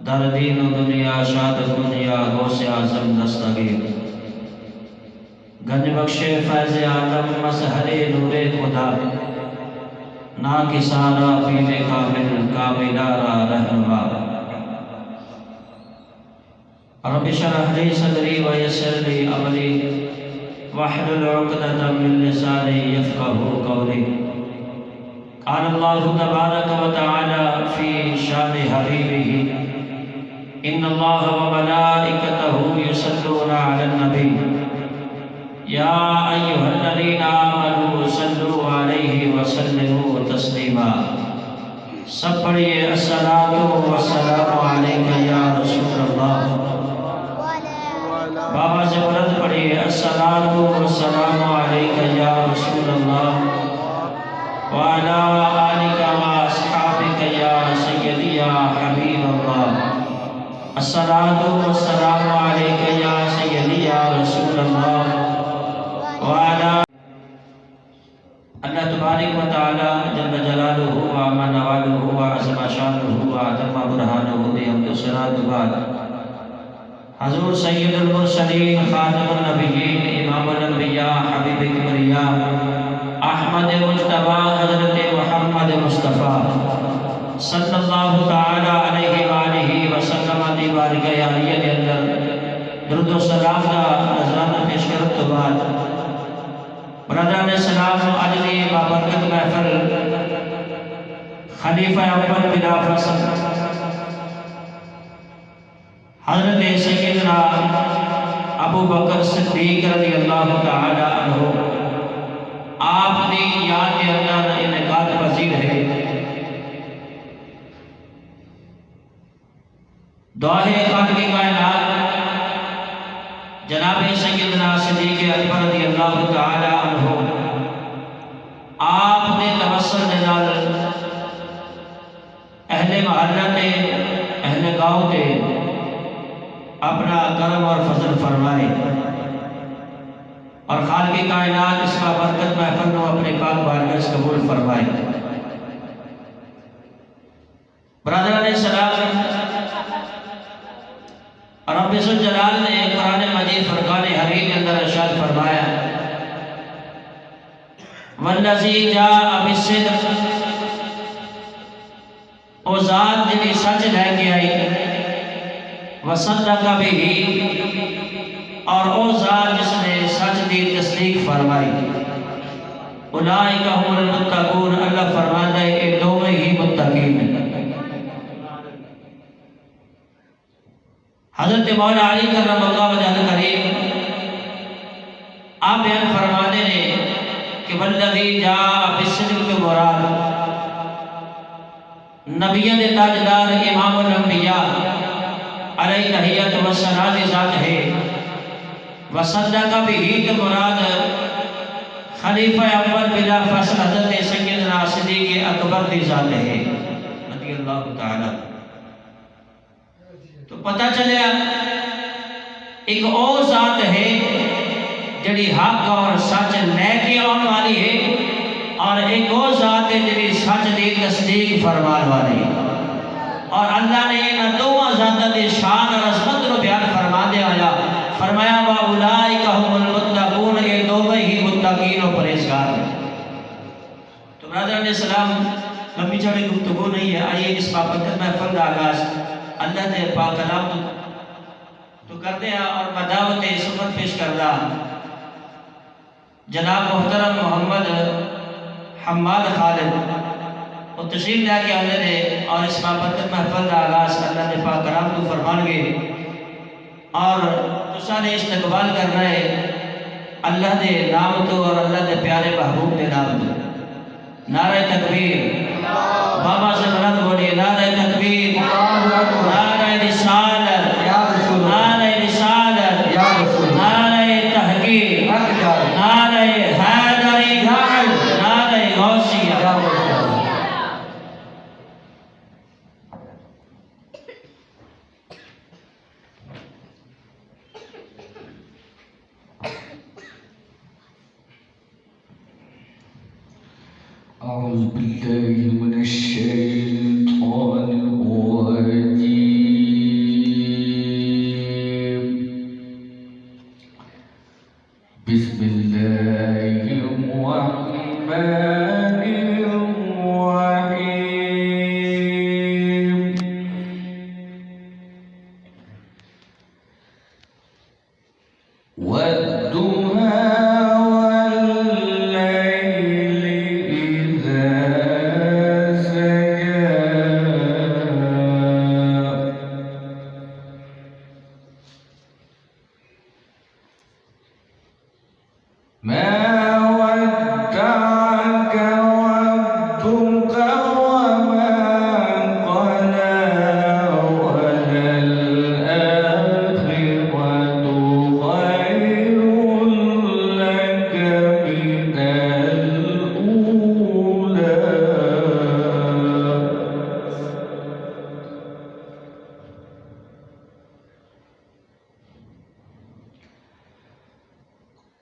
در دین و دنیا شاد دنیا غوث اعظم دستگیر گنج بخش فیض عالم مظہر نور خدا نا کسارا پیر کامل کاملارا رہنما رب اشرح لي صدري ويسر لي امري واحلل عقدة من لساني يفقهوا قولي قال الله تبارك وتعالى في شان حبيبه ان الله وملائكته يصلون على النبي يا ايها الذين امنوا صلوا عليه وسلموا تسليما سب پڑھیے الصلاۃ والسلام علیک یا رسول اللہ بابا سے بلند پڑھیے الصلاۃ والسلام علیک یا رسول اللہ وعلی آلک واصحابک یا سیدی یا حبیب اللہ الصلاۃ والسلام علیک یا سیدی یا رسول اللہ وعلی اللہ تبارک و تعالی جل جلالہ و من والہ و عظم شانہ و عظم برہانہ بحمد الصلاۃ بعد حضور سید المرسلین خاتم النبیین امام الانبیاء حبیب کبریا احمد مجتبی حضرت محمد مصطفیٰ صلی اللہ تعالی علیہ وآلہ وسلم دی بارگاہ عالیہ کے اندر درود و سلام کا نذرانہ پیش کرنے تو بعد برادران اسلام علی بابرکت محفل خلیفہ اول بلا فصل حضرت سیدنا ابو بکر صدیق رضی اللہ تعالی عنہ آپ نے یاد کے اندر انعقاد پذیر ہے دعائے خالق کائنات جناب سیدنا صدیق اکبر رضی اللہ تعالی عنہ آپ نے توسل نال اہل محلہ تے اہل گاؤں تے اپنا کرم اور فضل فرمائے اور خالق کائنات اس کا برکت محفل کو اپنے پاک بارگاہ سے قبول فرمائے برادران اسلام رب ذوالجلال نے قرآن مجید فرقان حمید کے اندر ارشاد فرمایا والذی جاء بالصدق او ذات جنہی سچ لے کے آئی وصدق بہ اور او ذات جس نے سچ دی تصدیق فرمائی اولئک هم المتقون اللہ فرماتا ہے کہ دونوں ہی متقین ہیں حضرت مولا علی کرم اللہ وجہ کریم آپ بیان فرمانے نے کہ والذی جاء بالصدق کے مراد نبیوں کے تاجدار امام الانبیاء علیہ تحیت و سناد ذات ہے وصدق بہ کے مراد خلیفہ اول بلا فصل حضرت سیدنا صدیق اکبر کی ذات ہے رضی اللہ تعالی تو پتہ چلیا ایک اور ذات ہے جڑی حق اور سچ لے کے آن والی ہے اور ایک اور ذات ہے جڑی سچ دی تصدیق فرمان والی ہے اور اللہ نے ان دو ذاتوں کی شان اور عظمت کو بیان فرما دیا آیا فرمایا واولئک هم المتقون یہ دونوں ہی متقین و پرہیزگار ہیں تو برادران اسلام لمبی چوڑی گفتگو نہیں ہے آئیے اس بابرکت محفل کا آغاز اللہ کے پاک کلام تو کرتے ہیں اور مدعوت سنت پیش کردہ جناب محترم محمد حماد خالد اور تشریف لے کے آنے دے اور اس بابرکت محفل کا آغاز اللہ کے پاک کلام کو فرمان گے اور تسا نے استقبال کرنا ہے اللہ دے نام تو اور اللہ دے پیارے محبوب دے نام تو نعرہ تکبیر بابا سے بلند بولیے نعرہ تکبیر نعرہ رسالت نعرہ رسالت نعرہ تحقیق نعرہ حیدری نعرہ غوثیہ أعوذ بالله من الشيطان الرجيم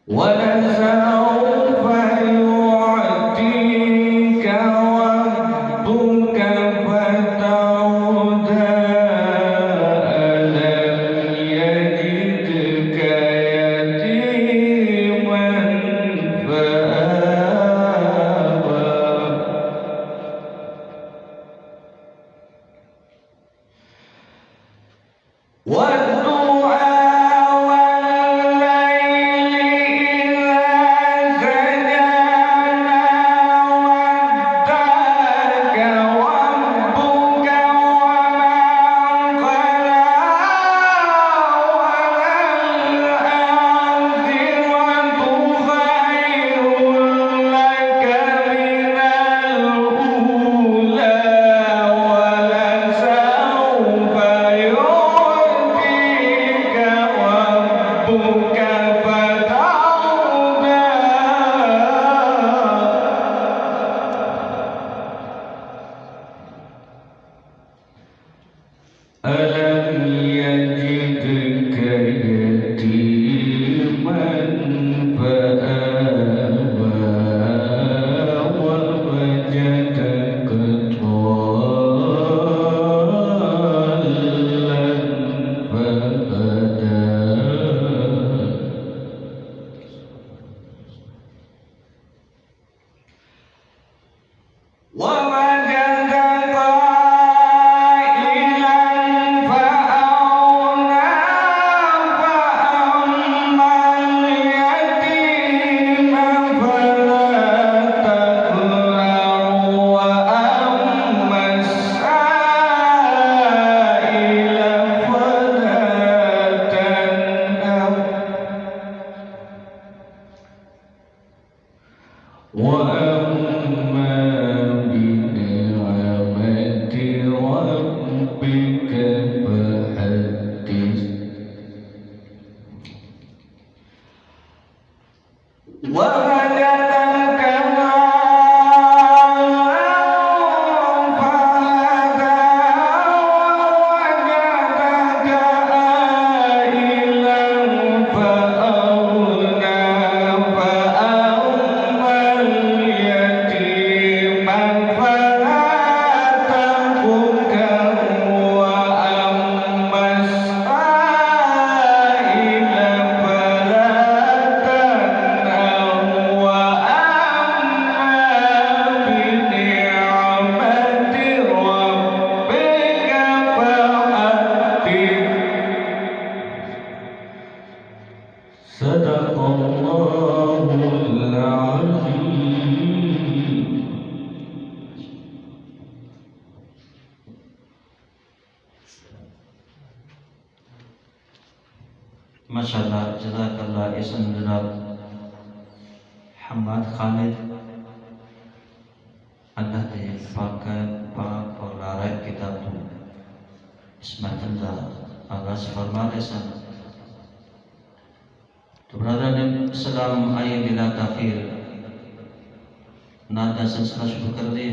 ولسوف يعطيك ربك فترضى ألم يجدك يتيما فآوى والدعاء والليل إذا سجى ما ودعك ربك وما قلى وللآخرة خير لك من الأولى ولسوف يعطيك ربك فترضى ألم يجدك يتيما فآوى ووجدك ضالا فهدى ووجدك عائلا فأغنى فأما اليتيم فلا تقهر وأما السائل فلا تنهر وأما بنعمة ربك فحدث ووجدك ضالا فهدى ووجدك عائلا فأغنى فأما اليتيم فلا تقهر وأما السائل فلا تنهر وأما بنعمة ربك فحدث صدق الله العظيم. ماشاءاللہ جزاک اللہ احسن جناب حماد خالد اللہ دے پاک اور لارائب کتاب تو اس محفل کا آغاز فرما دے سن تو برادر نے سلام آئیے بلا تاخیر نعت کا سلسلہ شروع کر دے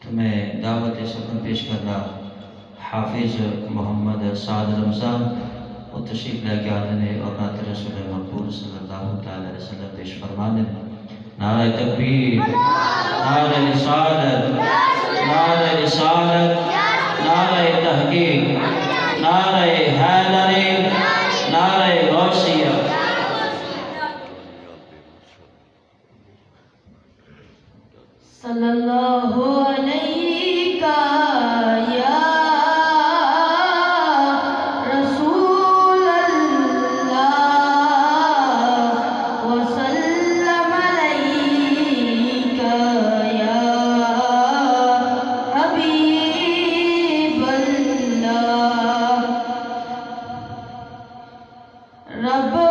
تو میں دعوت سکن پیش کرنا حافظ محمد سعد رمضان وہ تشریف لے کے آنے نے اور نعت رسول مقبول صلی اللہ علیہ وسلم پیش فرمانے نعرہ تکبیر نعرہ رسالت نعرہ رسالت نعرہ تحقیق نعرہ حیدری نعرہ غوثیہ صلی اللہ علیہ یا رسول اللہ وسلم علیہ یا حبیب اللہ رب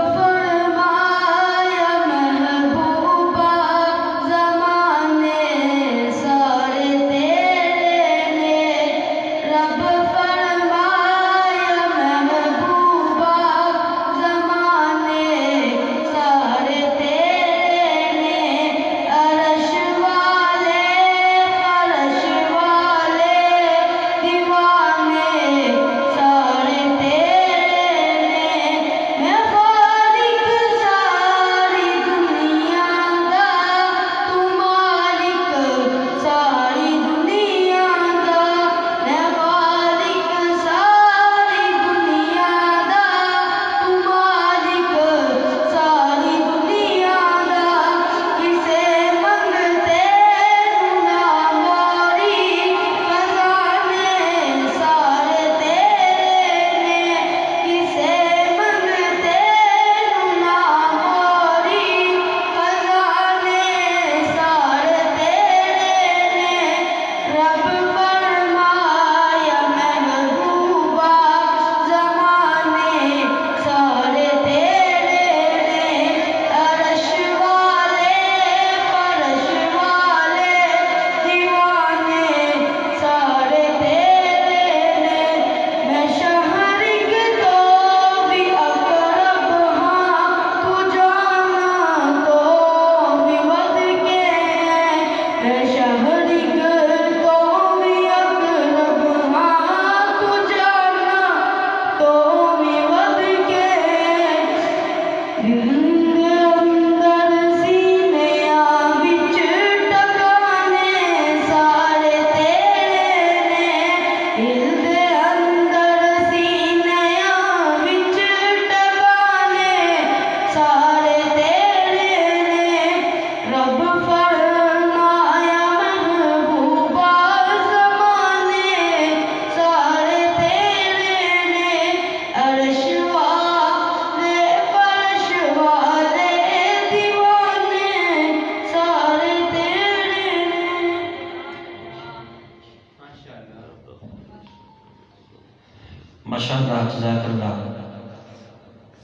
ماشاءاللہ جزاک اللہ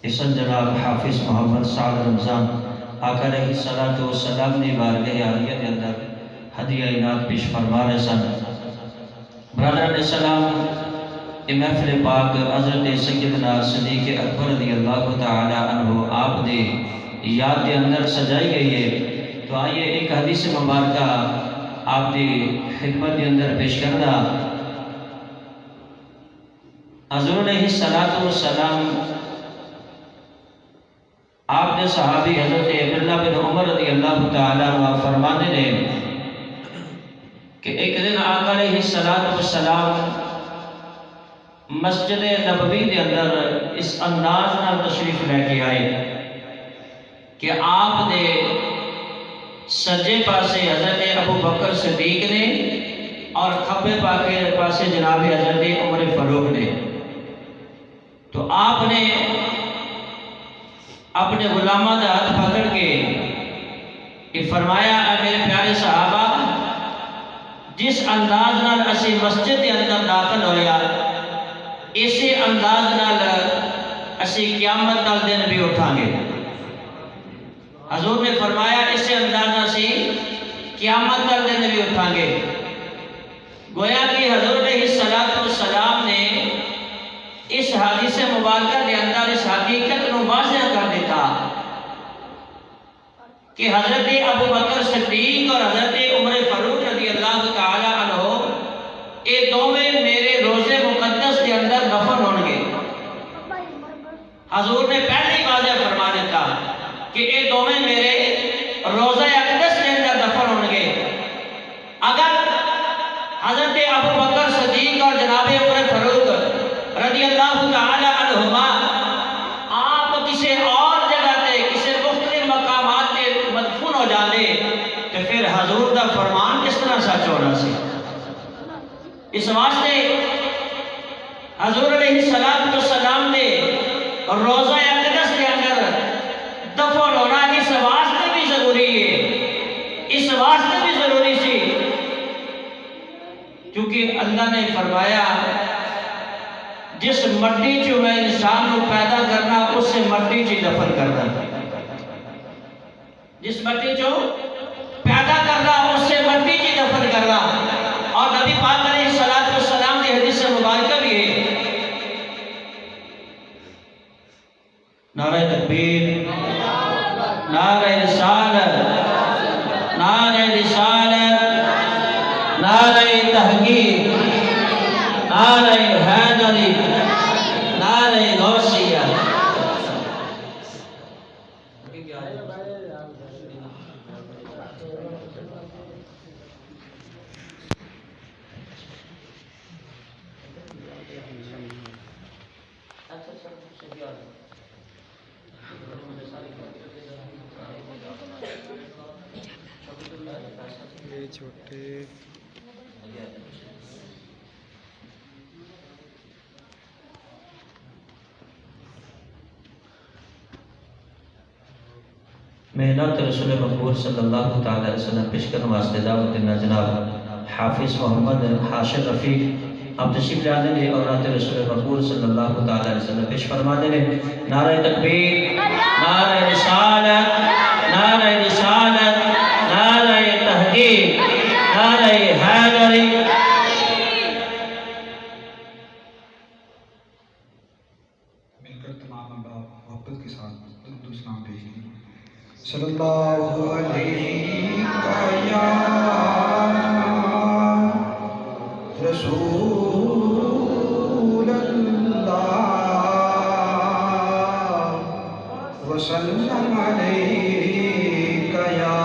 احسن جناب حافظ محمد سعد رمضان آقا علیہ الصلوۃ والسلام نے بارگاہ عالیہ کے اندر ہدیہ عنایت پیش فرما رہے سن۔ برادران السلام، یہ محفل پاک حضرت سیدنا صدیق اکبر رضی اللہ تعالی عنہ آپ نے یاد کے اندر سجائی گئی ہے، تو آئیے ایک حدیث مبارکہ آپ کی خدمت کے اندر پیش کرنا۔ حضور علیہ الصلوۃ والسلام آپ نے صحابی حضرت عبداللہ بن عمر رضی اللہ تعالی عنہ فرماتے ہیں کہ ایک دن آقا علیہ الصلوۃ والسلام مسجد نبوی کے اندر اس انداز نال تشریف لے کے آئے کہ آپ نے سجے پاسے حضرت ابو بکر صدیق نے اور کھبے پاسے جناب حضرت عمر فاروق نے، تو آپ نے اپنے غلامہ کا ہاتھ پکڑ کے یہ فرمایا، اے میرے پیارے صحابہ، جس انداز نال اسی مسجد کے اندر داخل ہویا، اسی انداز نال اسی قیامت کا دن بھی اٹھاں گے۔ حضور نے فرمایا اسی انداز نال اسی قیامت کا دن بھی اٹھاں گے۔ گویا کہ حضور علیہ الصلوۃ والسلام نے اس حدیث مبارکہ کے اندر اس حقیقت کو واضح کر دیتا کہ حضرت ابو بکر صدیق اور حضرت عمر فاروق رضی اللہ تعالی عنہ یہ دونوں میرے روزے مقدس کے اندر دفن ہوں گے۔ حضور نے پہلے ہی واضح فرما دیتا کہ یہ دونوں میرے روزہ اقدس کے اندر دفن ہوں گے۔ اگر حضرت ابو بکر صدیق اور جناب عمر فاروق رضی اللہ تعالی عنہما آپ کسی اور جگہ تے کسی مختلف مقامات تے مدفون ہو جاندے تو پھر حضور دا فرمان کس طرح سچ ہونا سی؟ اس واسطے حضور علیہ الصلوۃ والسلام نے روزہ اقدس کے اندر دفن ہونا اس واسطے بھی ضروری ہے، اس واسطے بھی ضروری سی کیونکہ اللہ نے فرمایا جس مٹی چ میں انسان کو پیدا کرنا اس سے مٹی چ دفن کرنا، جس مٹی چ پیدا کرنا اس سے مٹی چ دفن کرنا۔ اور نبی پاک علیہ الصلوۃ والسلام کی حدیث مبارکہ بھی ہے، نعرہ تکبیر، نعرہ رسالت، نعرہ رسالت، نعرہ تحقیق، نعرہ حیدری، نعرہ غوثیہ۔ چھوٹے میں نعت رسول مقبول صلی اللہ تعالی علیہ وسلم پیش کرنے واسطے دعوت دینا جناب حافظ محمد حاشر رفیق آپ تشریف لے آنے لے اور نعت رسول مقبول صلی اللہ تعالی علیہ وسلم پیش فرما دے لے۔ نعرہ تکبیر، نعرہ رسالت، نعرہ رسالت، نعرہ تحقیق، نعرہ حیدری۔ مل کر تمام محبت کے ساتھ درود و سلام پیش کریں۔ صلی اللہ علیہ یا رسول اللہ وسلم علیہ یا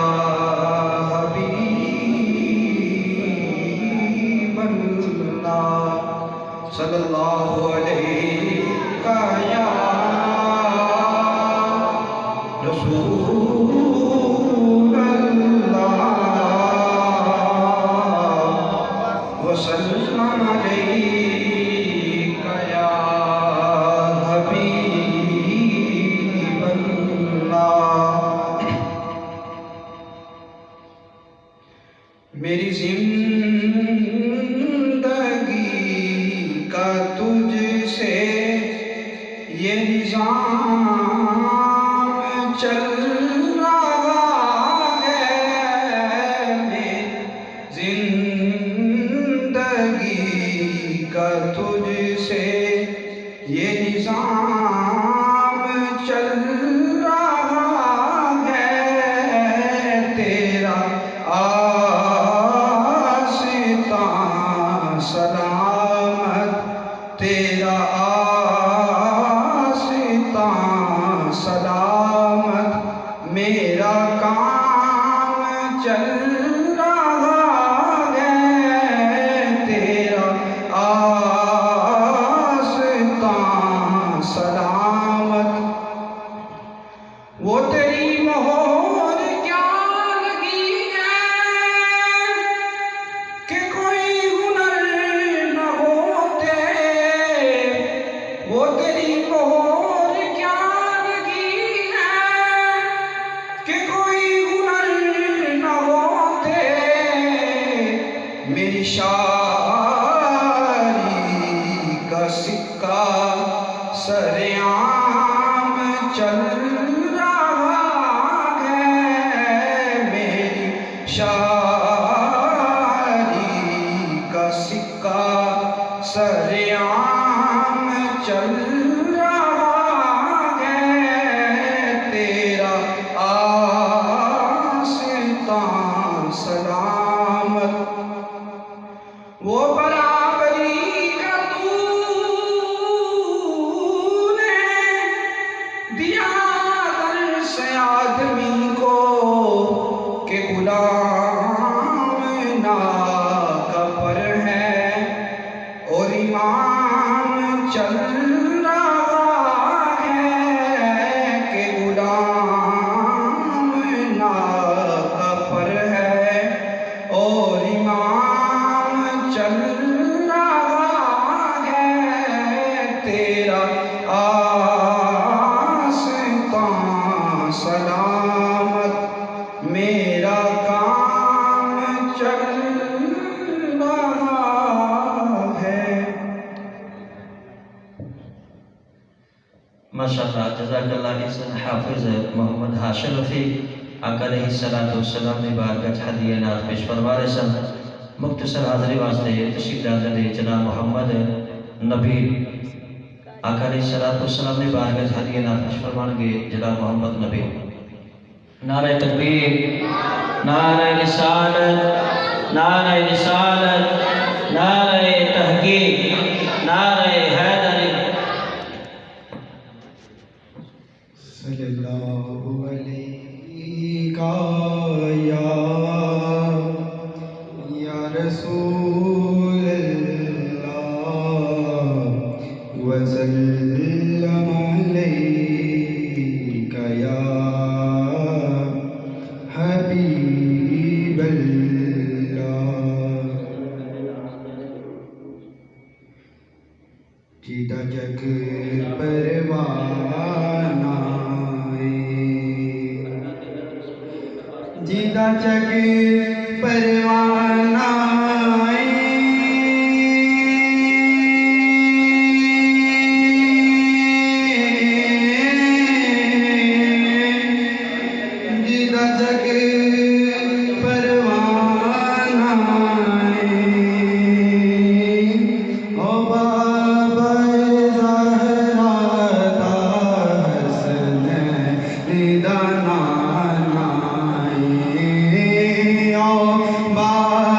حبیب اللہ صلی اللہ علیہ یا رسول اللہ وسلم علیک یا حبیب اللہ۔ میری زندگی کا تجھ سے یہ نظام چل رہا ہے زندگی کا تجھ سے، یہ نظام چل رہا ہے تیرا آستان سلامت، تیرا آستان سلامت، میرا کام چل رہا ہے تیرا آستان سلامت۔ وہ تیری مہور کیا لگی ہے کہ کوئی ہنر نہ ہوتے، وہ تیری مہور کیا لگی ہے کہ کوئی ہنر نہ ہوتے، میری شاعری کا سکہ سرعام چل رہا ہے، میری شاعری کا سکہ سرعام چل رہا ہے تیرا آستان سلامت۔ وہ برابری کا تو نے دیا درس آدمی کو کہ غلام ناکفر ہے اور ایمان چل رہا ہے کہ غلام ناکفر ہے اور ایمان چل رہا ہے تیرا آستان سلامت، میرا کام چل رہا ہے۔ ماشاءاللہ، جزاک اللہ احسن حافظ محمد ہاشم رفیق آقا علیہ السلام نے بارگاہ ہدیہ نعت پیش فرما رہے سن۔ مختصر حاضری واسطے تشریف لانے جناب محمد نبی آقا علیہ السلام نے بارگاہ ہدیہ نعت پیش فرمان گے جناب محمد نبی۔ نعرہ تکبیر، نعرہ رسالت، نعرہ رسالت، نعرہ تحقیق، نعرہ حیدری۔ صلی اللہ علیہ یا رسول اللہ وسلم علیک یا حبیب اللہ۔ جیتا جگ پروانہ جیتا جگ پروانہ جیتا جگ پروانہ او بابا زہرا دا حسن دانا بابا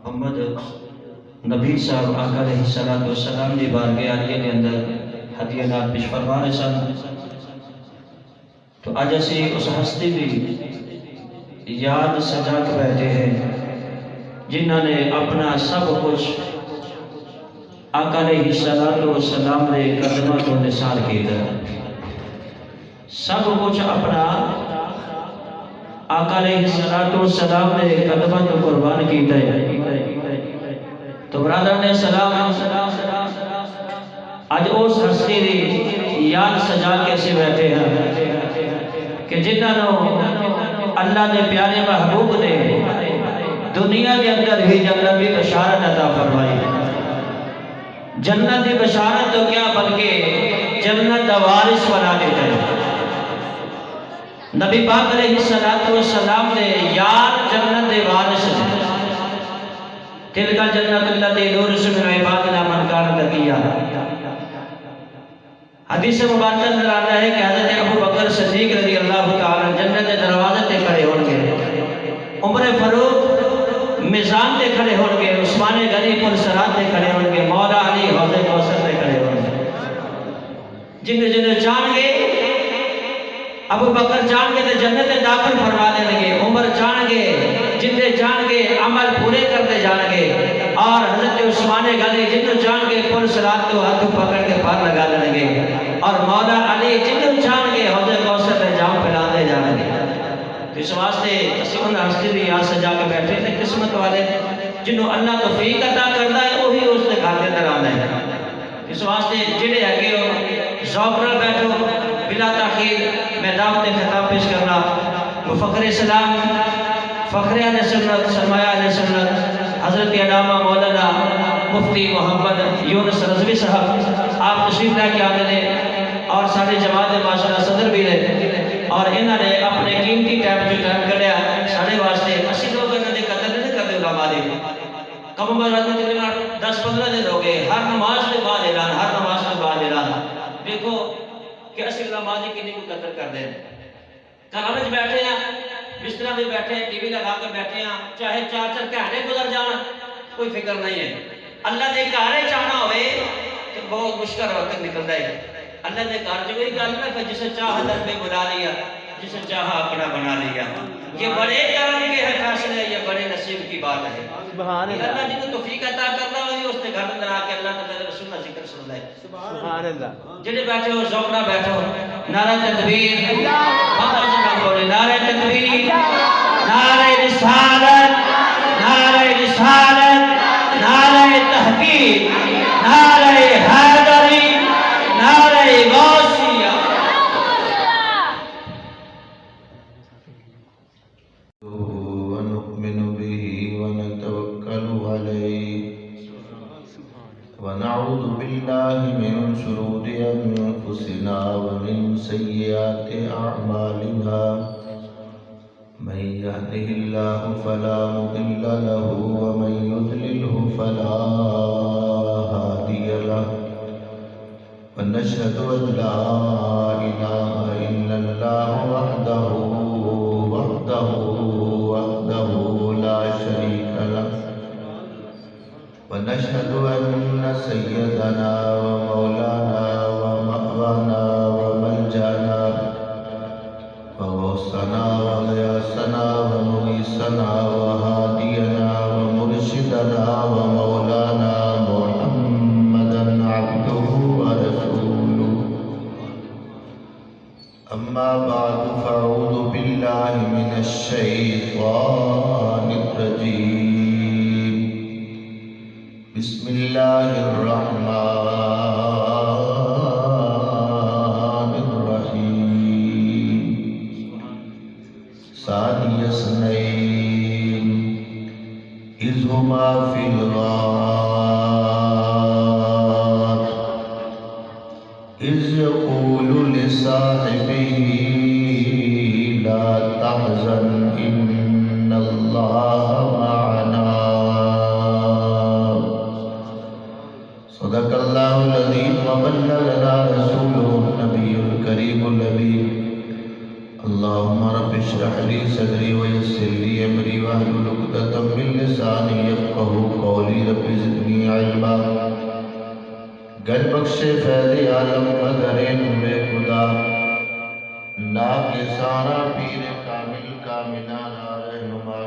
محمد نبی صاحب آقا علیہ الصلوۃ والسلام دی بارگاہ عالیہ دے اندر ہدیہ نال پیش فرما رہے سن. تو اج اسی اس ہستی دی یاد سجا کے بیٹھے ہیں جنہوں نے اپنا سب کچھ آقا علیہ الصلوۃ والسلام دے قدموں تو نثار کیتا. سب کچھ اپنا آقا علیہ الصلوۃ والسلام دے قدموں تو قربان کیتا ہے. تو برادر نے سلام اج اس ہستی دی یاد سجا کے سے بیٹھے ہیں کہ جنہوں اللہ دے پیارے محبوب نے دنیا کے اندر ہی جنت کی بشارت عطا فرمائی. جنت کی بشارت تو کیا بلکہ جنت کا وارث بنا دیتا ہے. نبی پاک علیہ الصلوۃ والسلام نے یار جنت کے وارث ہیں. تلک جنت التی نورث من عبادنا من کان تقیا. حدیث مبارکہ میں آتا ہے کہ حضرت ابو بکر صدیق رضی اللہ تعالی جنت کے دروازے تے کھڑے ہون گے, عمر فاروق میزان تے کھڑے ہون گے, عثمان غنی پر صراط تے کھڑے ہون گے, مولا علی حوض کوثر تے کھڑے ہون گے. جن جان گے ابو بکر جان کے تے جنت داخل فرما دیں گے, عمر جان گے جن جان کے عمل پورے کرتے جان گے, اور حضرت عثمان غنی جن جان کے پر صراط کو ہاتھ پکڑ کے پار لگا دیں گے, اور مولا علی جن جان کے حوض کوثر تے جام پلا دے جان گے. اس واسطے اسی ان ہستی دی یاد سجا کے بیٹھے تھے قسمت والے جنہوں اللہ توفیق عطا کرتا ہے وہی اس کے گھر کے اندر آتا ہے. اس واسطے جڑے اگے ذوق نال بیٹھو بلا تاخیر میں دعوت خطاب پیش کرنا مفکر اسلام فخر اہل سنت سرمایہ اہل سنت حضرت علامہ مولانا مفتی محمد یونس رضوی صاحب آپ تشریف لے کے آتے ہیں اور ساری جماعت ماشاءاللہ صدر بھی رہے, اور انہوں نے اپنے قیمتی ٹائم جو ٹائم کڈیا سارے واسطے اسی محمد رضی اللہ عنہ 10-15 دن ہو گئے ہر نماز کے بعد اعلان، ہر نماز کے بعد اعلان. دیکھو کہ اسی نمازی کی کو قدر کر دیں. گھر میں بیٹھے ہیں، بستر میں بیٹھے ہیں، ٹی وی لگا کے بیٹھے ہیں، چاہے 4 گھنٹے گزر جان کوئی فکر نہیں ہے. اللہ دے گھر چاہنا ہوئے تو بہت مشکل وقت نکلتا ہے. اللہ نے گھر جو وہی گل نہ جسے چاہا در میں بلا لیا، جسے چاہا اپنا بنا لیا. یہ بڑے کرم کے ہے فیصلے، یہ بڑے نصیب کی بات ہے. سبحان اللہ. اللہ جن کو توفیق عطا کرتا ہوئی اس نے گھر اندر آ کے اللہ تعالی رسول کا ذکر سنتا ہے. سبحان اللہ. جڑے بیٹھے ہو ذوق نہ بیٹھو. نعرہ تکبیر، بہت سے نام بولے نعرہ تکبیر، نعرہ رسالت، نعرہ رسالت، نعرہ تحقیق، نعرہ حیدری، نعرہ غوثیہ. ونؤمن به ونتوكل عليه ونعوذ بالله من شرور أنفسنا ومن سيئات أعمالنا من يهده الله فلا مضل له ومن يضلله فلا هادي له ونشهد أن لا إله إلا الله وحده لا شريك له ونشهد أن سيدنا ومولانا ومأوانا وملجأنا وغوثنا وغياثنا ومغيثنا وهادينا ومرشدنا ومولانا محمدا عبده ورسوله. أما بعد فأعوذ بالله من الشيطان الرجيم. بسم الله الرحمن الرحيم. ثاني اثنين إذ هما في الغار إذ يقول لصاحبه لا تحزن إن الله معنا. صدق الله العظيم وبلغنا رسوله النبي الكريم الأمين. اللهم رب اشرح لي صدري ويسر لي أمري واحلل عقدة من لساني يفقهوا قولي. رب زدني علما. گر بخش فیض عالم مظہر نور خدا ناقصانہ پیر کامل کاملانہ رہنما.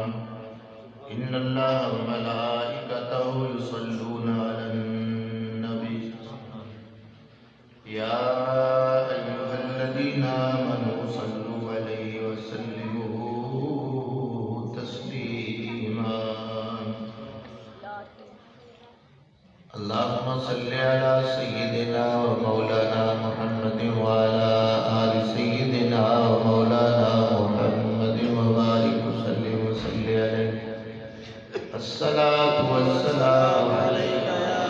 ان اللہ وملائکتہ یصلون علی النبی یا ایہا الذین آمنوا صلوا علیہ وسلموا تسلیما. اللهم صل على سيدنا ومولانا محمد وعلى آل سيدنا ومولانا محمد وبارك وسلم وصل عليه. الصلاة والسلام عليك يا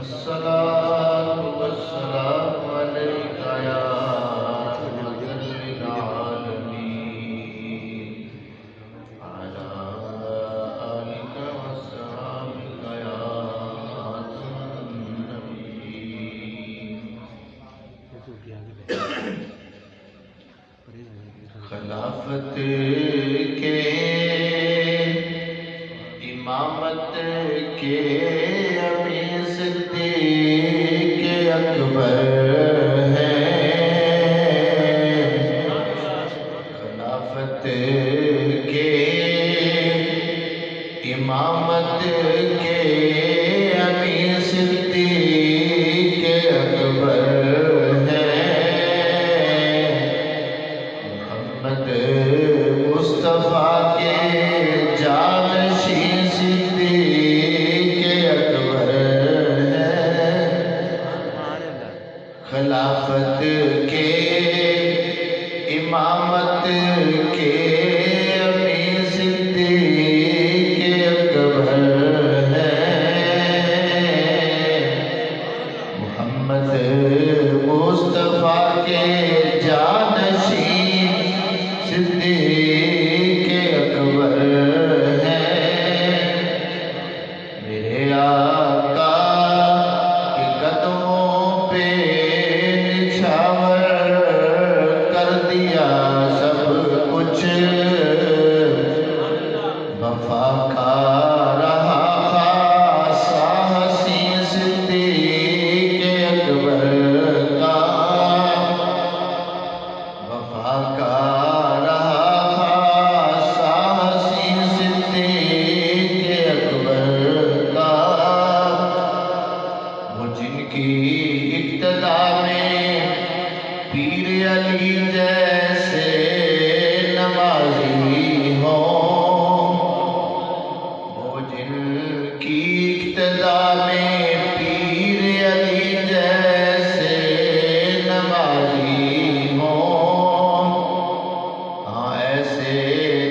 الصلاة والسلام عليك يا رحمة للعالمين على آلك وصحبك يا النبيين. خلافت کے امامت کے امیر صدیق اکبر ہیں. خلافت کے امامت کے امیر صدیق اکبر ہیں. محمد مصطفیٰ کے جانشین صدیق اکبر ہیں. خلافت کے امامت کے امیر صدیق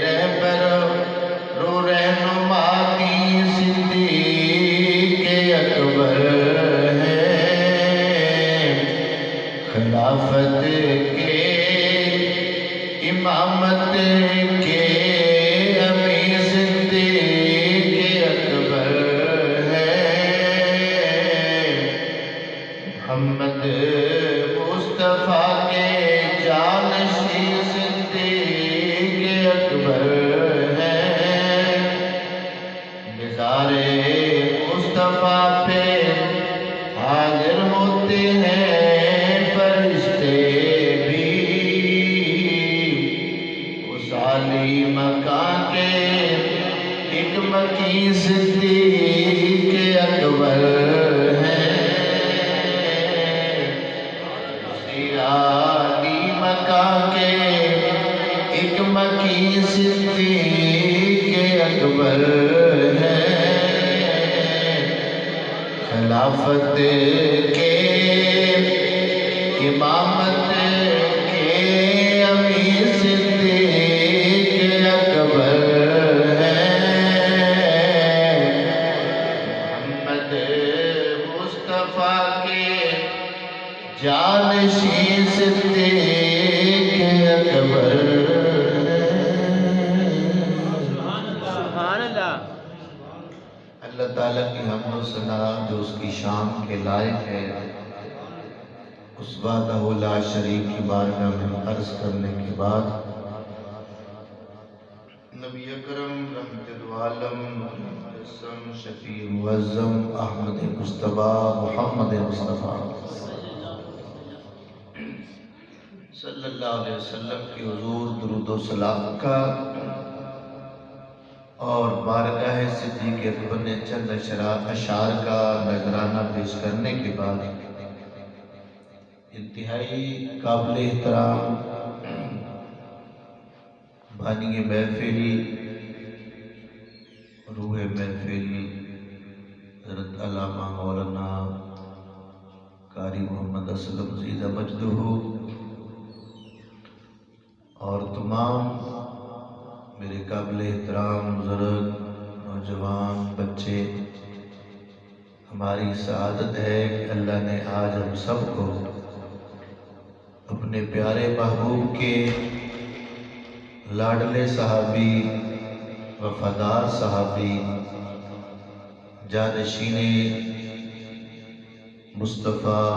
رہبر رو رہنما کی صدیق اکبر ہیں، خلافت کے امامت کے امی صدیق اکبر ہیں، محمد مصطفیٰ کے جانشین صدیق اکبر ہیں، نثار مصطفیٰ پہ حاضر ہوتے ہیں فرشتے بھی، اس عالی مکان کے ایک مکی صدیق اکبر ہیں، عالی مکان کے ایک مکی صدیق اکبر ہیں، خلافت کے امامت کے امیر صدیق اکبر ہیں، محمد مصطفیٰ کے جانشین صدیق اکبر ہیں۔ سبحان اللہ۔ اللہ تعالیٰ کی حمد و ثنا جو اس کی شان کے لائق ہے، اس وحدہ لا شریک کی بارگاہ میں عرض کرنے کے بعد نبی اکرم رحمت العالم مجسم شفیع معظم احمد مصطفیٰ محمد مصطفیٰ صلی اللہ علیہ وسلم کی حضور درود و سلام کا اور بارگاہ صدیق اکبر نے چند اشعار کا نذرانہ پیش کرنے کے بعد انتہائی قابل احترام بانی محفل روح محفل حضرت علامہ مولانا قاری محمد اسلم زیدہ مجدہ اور تمام میرے قابل احترام بزرگ نوجوان بچے، ہماری سعادت ہے کہ اللہ نے آج ہم سب کو اپنے پیارے محبوب کے لاڈلے صحابی، وفادار صحابی، جانشین مصطفیٰ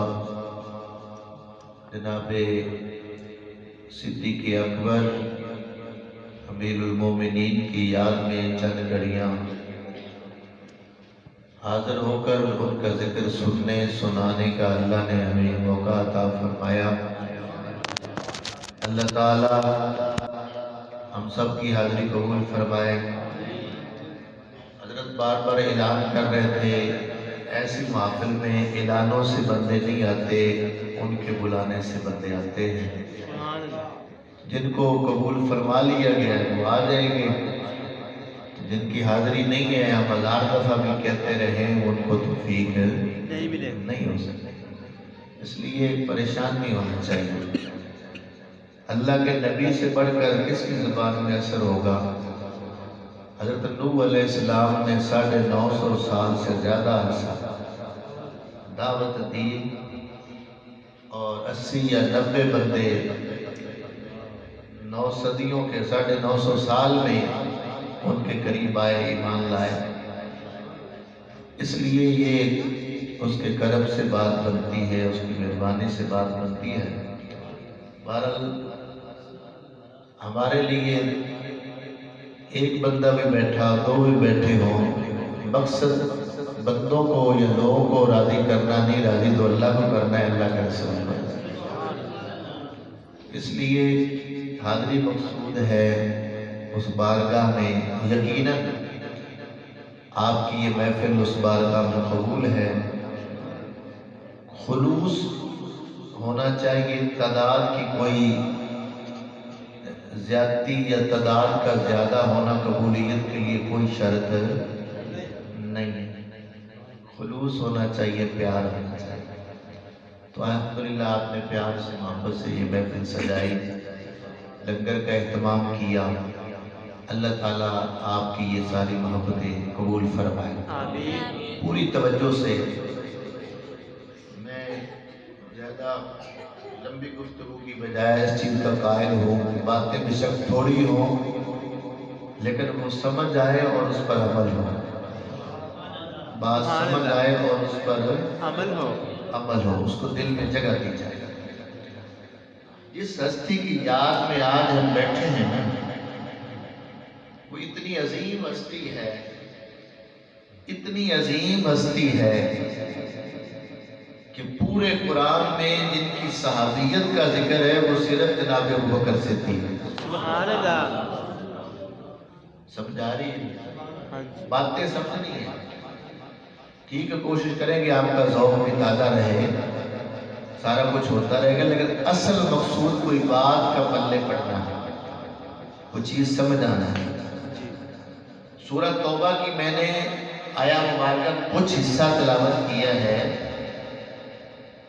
جناب صدیق اکبر امیر المومنین کی یاد میں چند گھڑیاں حاضر ہو کر ان کا ذکر سننے سنانے کا اللہ نے ہمیں موقع عطا فرمایا۔ اللہ تعالی ہم سب کی حاضری قبول فرمائے۔ حضرت بار بار اعلان کر رہے تھے، ایسی محفل میں اعلانوں سے بندے نہیں آتے، ان کے بلانے سے بندے آتے ہیں۔ جن کو قبول فرما لیا گیا ہے وہ آ جائیں گے، جن کی حاضری نہیں ہے، ہم ہزار دفعہ بھی کہتے رہے ان کو توفیق نہیں ہو سکتی، اس لیے پریشان نہیں ہونا چاہیے۔ اللہ کے نبی سے بڑھ کر کس کی زبان میں اثر ہوگا؟ حضرت نوح علیہ السلام نے 950 سال سے زیادہ عرصہ دعوت دی اور 80 یا 90 بندے 9 صدیوں کے 950 سال میں ان کے قریب آئے، ایمان لائے۔ اس لیے یہ اس کے کرم سے بات بنتی ہے، اس کی مہربانی سے بات بنتی ہے۔ بہرحال ہمارے لیے ایک بندہ بھی بیٹھا، 2 بھی بیٹھے ہوں، مقصد بندوں کو یا لوگوں کو راضی کرنا نہیں، راضی تو اللہ کو کرنا ہے، اللہ کا رسول ہے۔ اس لیے حاضری مقصود ہے اس بارگاہ میں۔ یقیناً آپ کی یہ محفل اس بارگاہ میں قبول ہے۔ خلوص ہونا چاہیے، تعداد کی کوئی زیادتی یا تعداد کا زیادہ ہونا قبولیت کے لیے کوئی شرط نہیں، خلوص ہونا چاہیے، پیار ہونا چاہیے۔ تو الحمدللہ آپ نے پیار سے محبت سے یہ محفل سجائی، لنگر کا اہتمام کیا۔ اللہ تعالیٰ آپ کی یہ ساری محبتیں قبول فرمائے. آمین. پوری توجہ سے. میں زیادہ لمبی گفتگو کی بجائے اس چیز کا قائل ہوں کہ باتیں بے شک تھوڑی ہوں لیکن وہ سمجھ آئے اور اس پر عمل ہو. بات سمجھ آئے اور اس پر عمل ہو. اس کو دل میں جگہ دی جائے. جس ہستی کی یاد میں آج ہم بیٹھے ہیں نا، وہ اتنی عظیم ہستی ہے، اتنی عظیم ہستی ہے کہ پورے قرآن میں جن کی صحابیت کا ذکر ہے وہ صرف جناب ابوبکر صدیق ہے. سبحان اللہ. سمجھا رہی ہے؟ ہاں جی. باتیں سمجھنی ہے. ٹھیک ہے، کوشش کریں گے آپ کا ذوق بھی تازہ رہے، سارا کچھ ہوتا رہے گا، لیکن اصل مقصود کوئی بات کا پلے پڑنا ہے، کوئی چیز سمجھ آنا ہے. سورہ توبہ کی میں نے آیا مبارکہ کچھ حصہ تلاوت کیا ہے.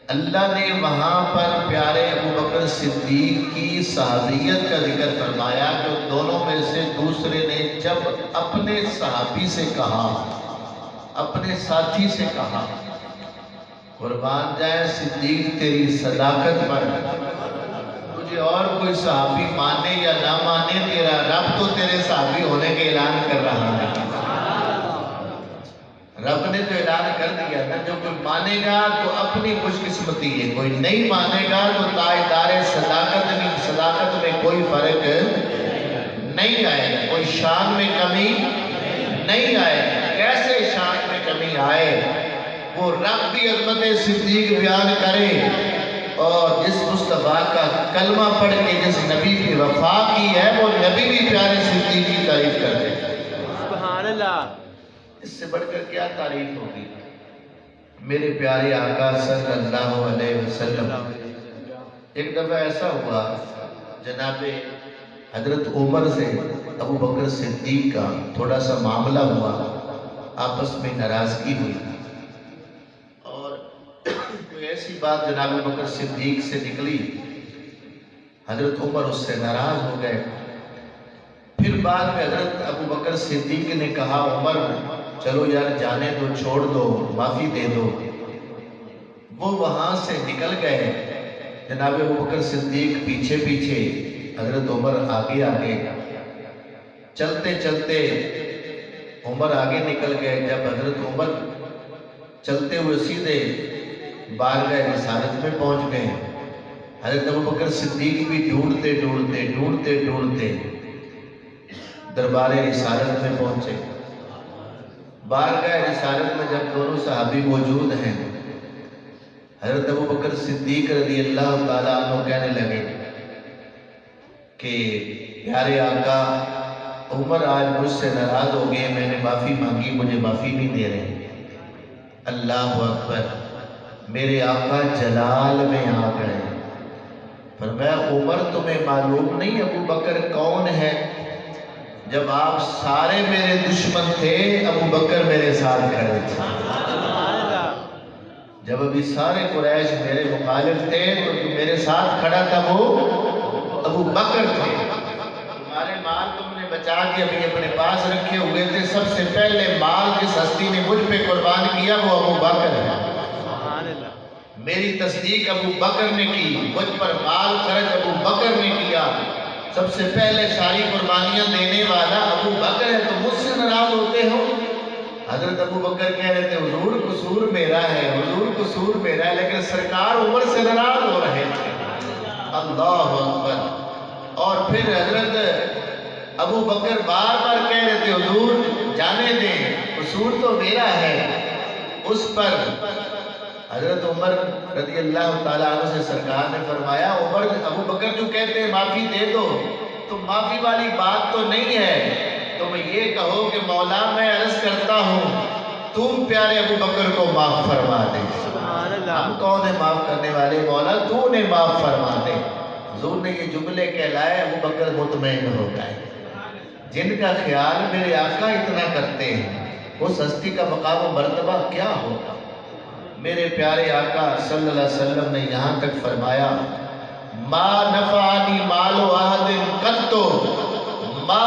اللہ نے وہاں پر پیارے ابوبکر صدیق کی صحابیت کا ذکر فرمایا جو دونوں میں سے دوسرے نے جب اپنے صحابی سے کہا، اپنے ساتھی سے کہا، قربان جائے صدیق تیری صداقت پر، تجھے اور کوئی صحابی مانے یا نہ مانے تیرا رب تو تیرے صحابی ہونے کے اعلان کر رہا ہے. رب نے تو اعلان کر دیا نا، جو کوئی مانے گا تو اپنی خوش قسمتی ہے، کوئی نہیں مانے گا تو تاجدار صداقت میں کوئی فرق نہیں آئے گا، کوئی شان میں کمی نہیں آئے گا. کیسے شان میں کمی آئے وہ رب بھی عظمت صدیق بیان کرے، اور جس مصطفیٰ کا کلمہ پڑھ کے جس نبی کی وفا کی ہے وہ نبی بھی پیارے صدیق کی تعریف کر دے. سبحان اللہ. اس سے بڑھ کر کیا تعریف ہوگی. میرے پیارے آقا صلی اللہ علیہ وسلم. ایک دفعہ ایسا ہوا جناب حضرت عمر سے ابوبکر صدیق کا تھوڑا سا معاملہ ہوا، آپس میں ناراضگی ہوئی، اور کوئی ایسی بات جناب ابوبکر صدیق سے نکلی، حضرت عمر اس سے ناراض ہو گئے. پھر بعد میں حضرت ابوبکر صدیق نے کہا عمر چلو یار جانے دو، چھوڑ دو، معافی دے دو. وہ وہاں سے نکل گئے، جناب ابوبکر صدیق پیچھے پیچھے، حضرت عمر آگے آگے. چلتے چلتے عمر آگے نکل گئے. جب حضرت عمر چلتے ہوئے سیدھے بارگاہ رسالت میں پہنچ گئے، حضرت ابوبکر صدیق بھی ڈھونڈتے ڈھونڈتے ڈھونڈتے ڈھونڈتے دربار رسالت میں پہنچے. بارگاہ رسالت میں جب دونوں صحابی موجود ہیں، حضرت ابوبکر صدیق رضی اللہ تعالیٰ عنہ کہنے لگے کہ پیارے آقا عمر آج مجھ سے ناراض ہو گئے، میں نے معافی مانگی، مجھے معافی نہیں دے رہے. اللہ اکبر. میرے آقا جلال میں آ گئے. فرمایا عمر تمہیں معلوم نہیں ابوبکر کون ہے؟ جب آپ سارے میرے دشمن تھے ابوبکر میرے ساتھ کھڑے تھے. جب ابھی سارے قریش میرے مخالف تھے تو جو میرے ساتھ کھڑا تھا وہ ابوبکر تھے. تمہارے مال تم نے بچا کے ابھی اپنے پاس رکھے ہوئے تھے، سب سے پہلے مال جس ہستی نے مجھ پہ قربان کیا وہ ابوبکر ہے. میری تصدیق ابوبکر نے کی، مجھ پر مال خرچ ابوبکر نے کیا. سب سے پہلے ساری قربانیاں دینے والا ابوبکر ہے، تو مجھ سے ناراض ہوتے ہو. حضرت ابوبکر کہہ رہے تھے حضور قصور میرا ہے، حضور قصور میرا ہے، لیکن سرکار عمر سے ناراض ہو رہے تھے. اللہ اکبر. اور پھر حضرت ابوبکر بار بار کہہ رہے تھے حضور جانے دیں، قصور تو میرا ہے. اس پر حضرت عمر رضی اللہ تعالیٰ عنہ سے سرکار نے فرمایا عمر ابوبکر جو کہتے ہیں معافی دے دو، تو معافی والی بات تو نہیں ہے. تم یہ کہو کہ مولا میں عرض کرتا ہوں تم پیارے ابوبکر کو معاف فرما دے. ہم کون ہیں معاف کرنے والے؟ مولا تو نے معاف فرما دے. حضور نے یہ جملے کہلائے، ابوبکر مطمئن ہو گئے. جن کا خیال میرے آقا اتنا کرتے ہیں اس ہستی کا مقام و مرتبہ کیا ہوگا. میرے پیارے آقا صلی اللہ علیہ وسلم نے یہاں تک فرمایا ما نفعنی مال احد قط ما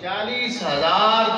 40,000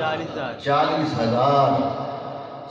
40,000। 40,000।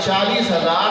40,000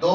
2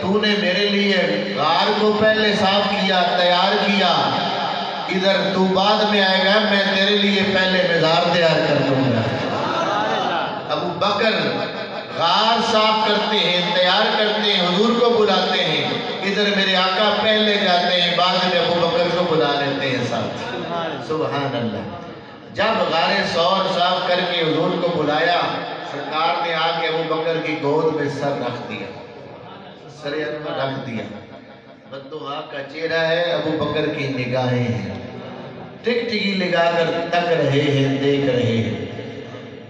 تو نے میرے لیے غار کو پہلے صاف کیا، تیار کیا، ادھر تو بعد میں آئے گا، میں تیرے لیے پہلے مزار تیار کر دوں گا۔ ابو بکر غار صاف کرتے ہیں، تیار کرتے ہیں، حضور کو بلاتے ہیں، ادھر میرے آقا پہلے جاتے ہیں، بعد میں ابو بکر کو بلا لیتے ہیں ساتھ۔ سبحان اللہ۔ جب غار ثور صاف کر کے حضور کو بلایا، سرکار نے آ کے ابو بکر کی گود میں سر رکھ دیا، سر انور رکھ دیا۔ بددعا کا چہرہ ہے، ابو بکر کی نگاہیں ہیں، ٹک ٹکی لگا کر تک رہے ہیں، دیکھ رہے ہیں۔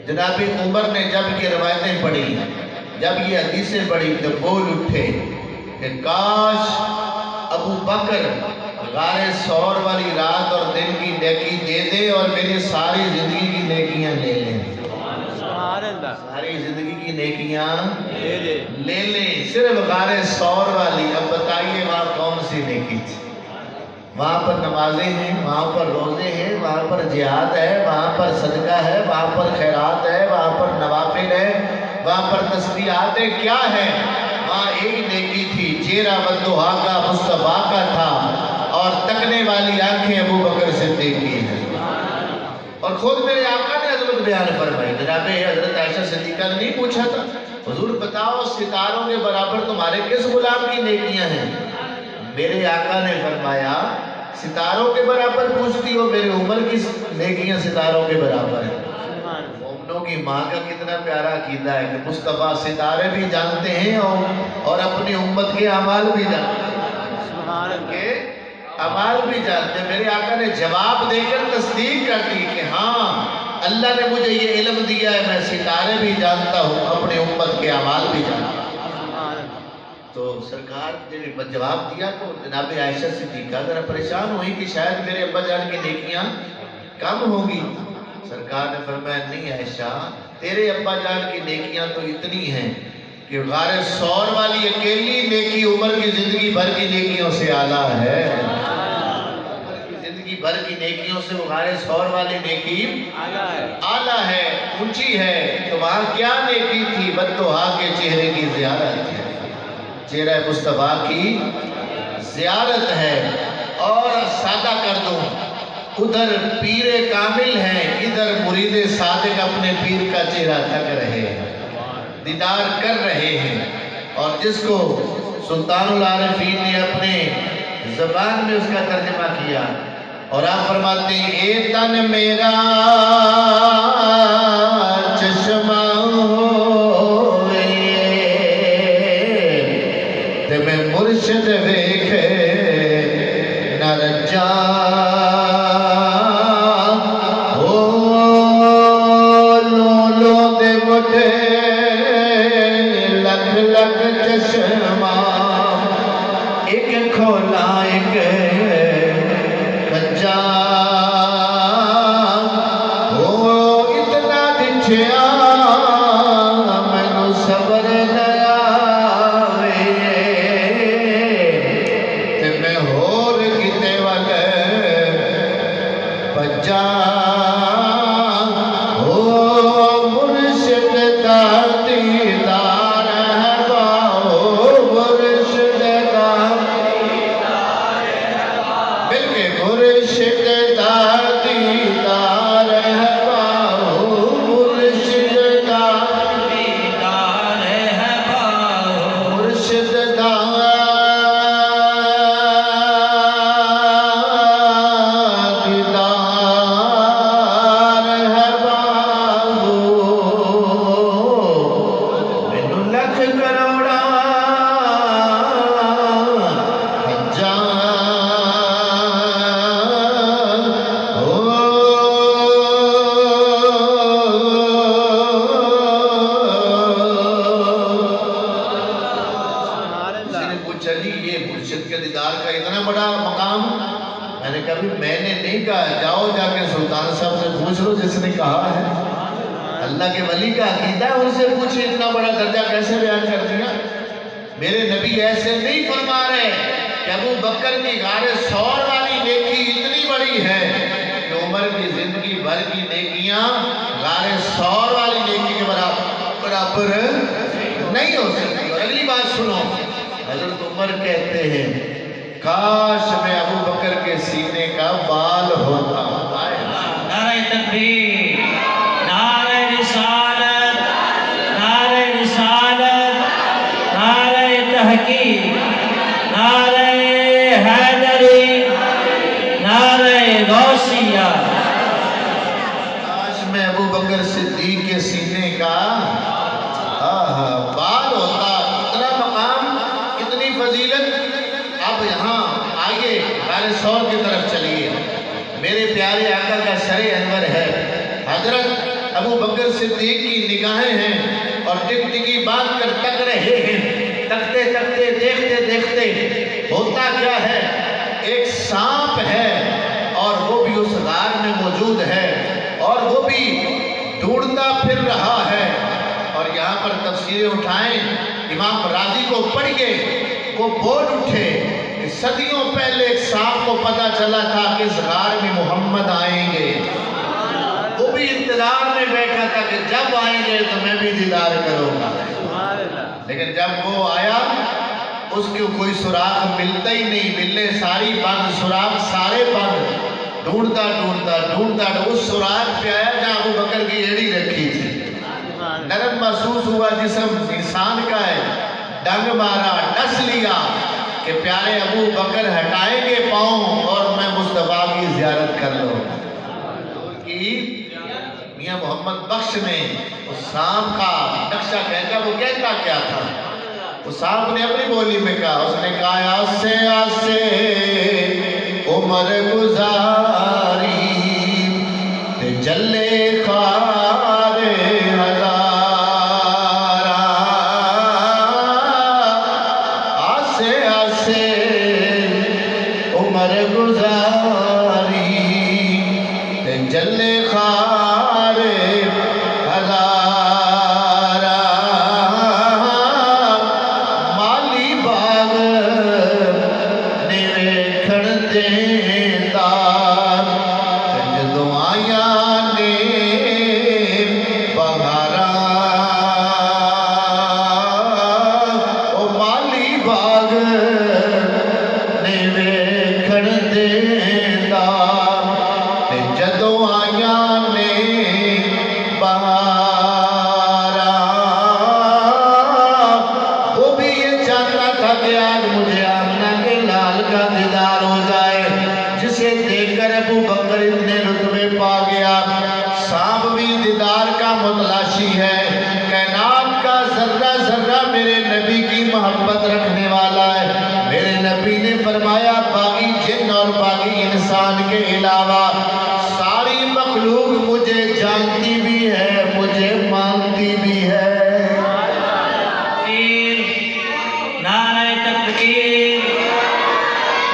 جناب عمر نے جب یہ روایتیں پڑھی، جب یہ حدیثیں پڑھی تو بول اٹھے کہ کاش ابو بکر غار ثور والی رات اور دن کی نیکی دے دے اور میری ساری زندگی کی نیکیاں لے لیں، ساری زندگی کی نیکیاں لے لیں، صرف غار ثور والی۔ اب بتائیے وہاں کون سی نیکی تھی؟ وہاں پر نمازیں ہیں، وہاں پر روزے ہیں، وہاں پر جہاد ہے، وہاں پر صدقہ ہے، وہاں پر خیرات ہے، وہاں پر نوافل ہے، وہاں پر تسبیحات ہے، کیا ہے؟ وہاں ایک نیکی تھی، چہرہ بددعا کا مصطفیٰ کا تھا اور تکنے والی آنکھیں ابو بکر صدیق کی ہیں۔ اور خود میرے آقا نے عظمت بیان فرمائی، جناب حضرت عائشہ صدیقہ نے نہیں پوچھا تھا حضور بتاؤ ستاروں کے برابر تمہارے کس غلام کی نیکیاں ہیں؟ میرے آقا نے فرمایا ستاروں کے برابر پوچھتی ہو، میرے عمر کی نیکیاں ستاروں کے برابر ہیں۔ مومنوں کی ماں کا کتنا پیارا عقیدہ ہے کہ مصطفیٰ ستارے بھی جانتے ہیں اور اپنی امت کے اعمال بھی جانتے ہیں، اعمال بھی جانتے ہیں۔ میرے آقا نے جواب دے کر تصدیق کر دی کہ ہاں اللہ نے مجھے یہ علم دیا ہے، میں ستارے بھی جانتا ہوں، اپنی امت کے اعمال بھی جانتا ہوں۔ تو سرکار نے جواب دیا تو جناب عائشہ صدیقہ ذرا پریشان ہوئی کہ شاید میرے ابا جان کی نیکیاں کم ہوگی۔ سرکار نے فرمایا نہیں عائشہ، تیرے ابا جان کی نیکیاں تو اتنی ہیں کہ غار ثور والی اکیلی نیکی عمر کی زندگی بھر کی نیکیوں سے اعلیٰ ہے، عمر کی زندگی بھر کی نیکیوں سے وہ غار ثور والی نیکی اعلیٰ ہے، اونچی ہے۔ تو وہاں کیا نیکی تھی؟ بددعا کے چہرے کی زیارت ہے، چہرہ مصطفیٰ کی زیارت ہے۔ اور سادہ کر دوں، ادھر پیر کامل ہیں، ادھر مرید صادق اپنے پیر کا چہرہ تک رہے ہیں، دیدار کر رہے ہیں۔ اور جس کو سلطان العارفین نے اپنے زبان میں اس کا ترجمہ کیا اور آپ فرماتے ہیں اے تن میرا چشمہ ہوئے تے میں مرشد ویکھے نہ رجا اللہ کے ولی کا عقیدہ ہے، ان سے پوچھیں اتنا بڑا درجہ کیسے بیان کر دیا۔ میرے نبی ایسے نہیں فرما رہے کہ ابو بکر کی غار ثور والی نیکی اتنی بڑی ہے کہ عمر کی زندگی بھر کی نیکیاں غار ثور والی نیکی کے برابر نہیں ہو سکتی۔ اور اگلی بات سنو، حضرت عمر کہتے ہیں کاش میں ابو بکر کے سینے کا بال ہوتا. نعرہ تکبیر، نعرہ رسالت، نعرہ رسالت، نعرہ تحقیق، نعرہ حیدری، نعرہ غوثیہ. کاش میں ابو بکر صدیق کے سینے کا بال ہوتا. اتنا مقام، اتنی فضیلت. اب یہاں آئیے غار ثور کی طرف چلیے. میرے پیارے آقا کا سر انور ہے. حضرت ابو بکر صدیق کی نگاہیں ہیں اور ٹک ٹکی باندھ کر تک رہے ہیں. تکتے تکتے دیکھتے دیکھتے ہوتا کیا ہے، ایک سانپ ہے اور وہ بھی اس غار میں موجود ہے اور وہ بھی ڈھونڈتا پھر رہا ہے. اور یہاں پر تفسیریں اٹھائیں، امام راضی کو پڑھیے. وہ بول اٹھے کہ صدیوں پہلے ایک سانپ کو پتا چلا تھا کہ اس غار میں محمد آئیں گے. وہ بھی انتظار میں بیٹھا تھا کہ جب آئیں گے تو میں بھی دیدار کروں گا. لیکن جب وہ آیا اس کو کوئی سراغ ملتا ہی نہیں. ملنے ساری بند، سراغ سارے بند. ڈھونڈتا ڈھونڈتا ڈھونڈتا اس سراغ پہ آیا جہاں ابو بکر کی ایڑی رکھی تھی. نرم محسوس ہوا، جسم انسان کا ہے. ڈنگ مارا، ڈس لیا کہ پیارے ابو بکر ہٹائیں گے پاؤں اور میں مصطفیٰ کی زیارت کر لوں. میاں محمد بخش نے اس سانپ کا نقشہ کہتا، وہ کہتا کیا تھا؟ اس سانپ نے اپنی بولی میں کہا، اس نے کہا آسے آسے عمر گزاری تے جلے خار ہزارہ. آسے آسے عمر گزاری تے جلے خار ہزارہ. مالی باغ نے ویکھن دیتا جدوں آیاں نے بہاراں. او مالی باغ نے ویکھن دیتا جدوں آیاں نے بہاراں. وہ بھی یہ چاہتا تھا کہ آج مجھے آمنہ کے لال کا دیدار ہو جائے، جسے دیکھ کر ابو بکر اتنے رتبے پا گیا. سانپ بھی دیدار کا متلاشی ہے. کائنات کا ذرہ ذرہ میرے نبی کی محبت رکھنے والا ہے. میرے نبی نے فرمایا باقی جن اور باقی انسان کے علاوہ ساری مخلوق مجھے جانتی بھی ہے، مجھے مانتی بھی ہے. نعرہ تکبیر،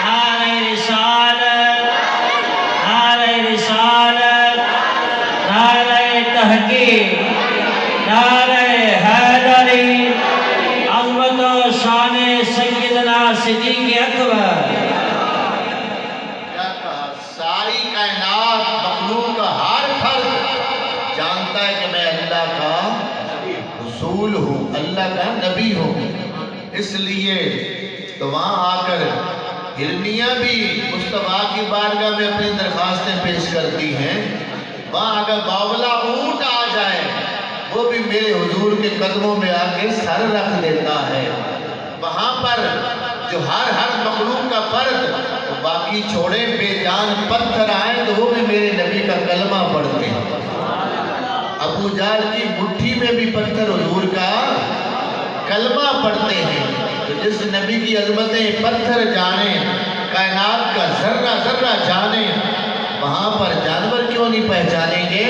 نعرہ رسالت، نعرہ رسالت، نعرہ تحقیق، نعرہ حیدری. عظمت و شان سیدنا صدیق اکبر. کیا کہا؟ ساری کائنات مخلوق کا ہر فرد جانتا ہے کہ میں اللہ کا رسول ہوں، اللہ کا نبی ہوں. اس لیے تو وہاں آ کر ہرنیاں بھی مصطفیٰ کی بارگاہ میں اپنی درخواستیں پیش کرتی ہیں. وہاں اگر باولا اونٹ آ جائے وہ بھی میرے حضور کے قدموں میں آ کے سر رکھ دیتا ہے. وہاں پر جو ہر مخلوق کا فرد باقی چھوڑے بے جان پتھر آئیں تو وہ بھی میرے نبی کا کلمہ پڑھتے ہیں. ابو جہل کی مٹھی میں بھی پتھر حضور کا کلمہ پڑھتے ہیں. تو جس نبی کی عظمتیں پتھر جانے، کائنات کا ذرہ ذرہ جانے، وہاں پر جانور کیوں نہیں پہچانیں گے؟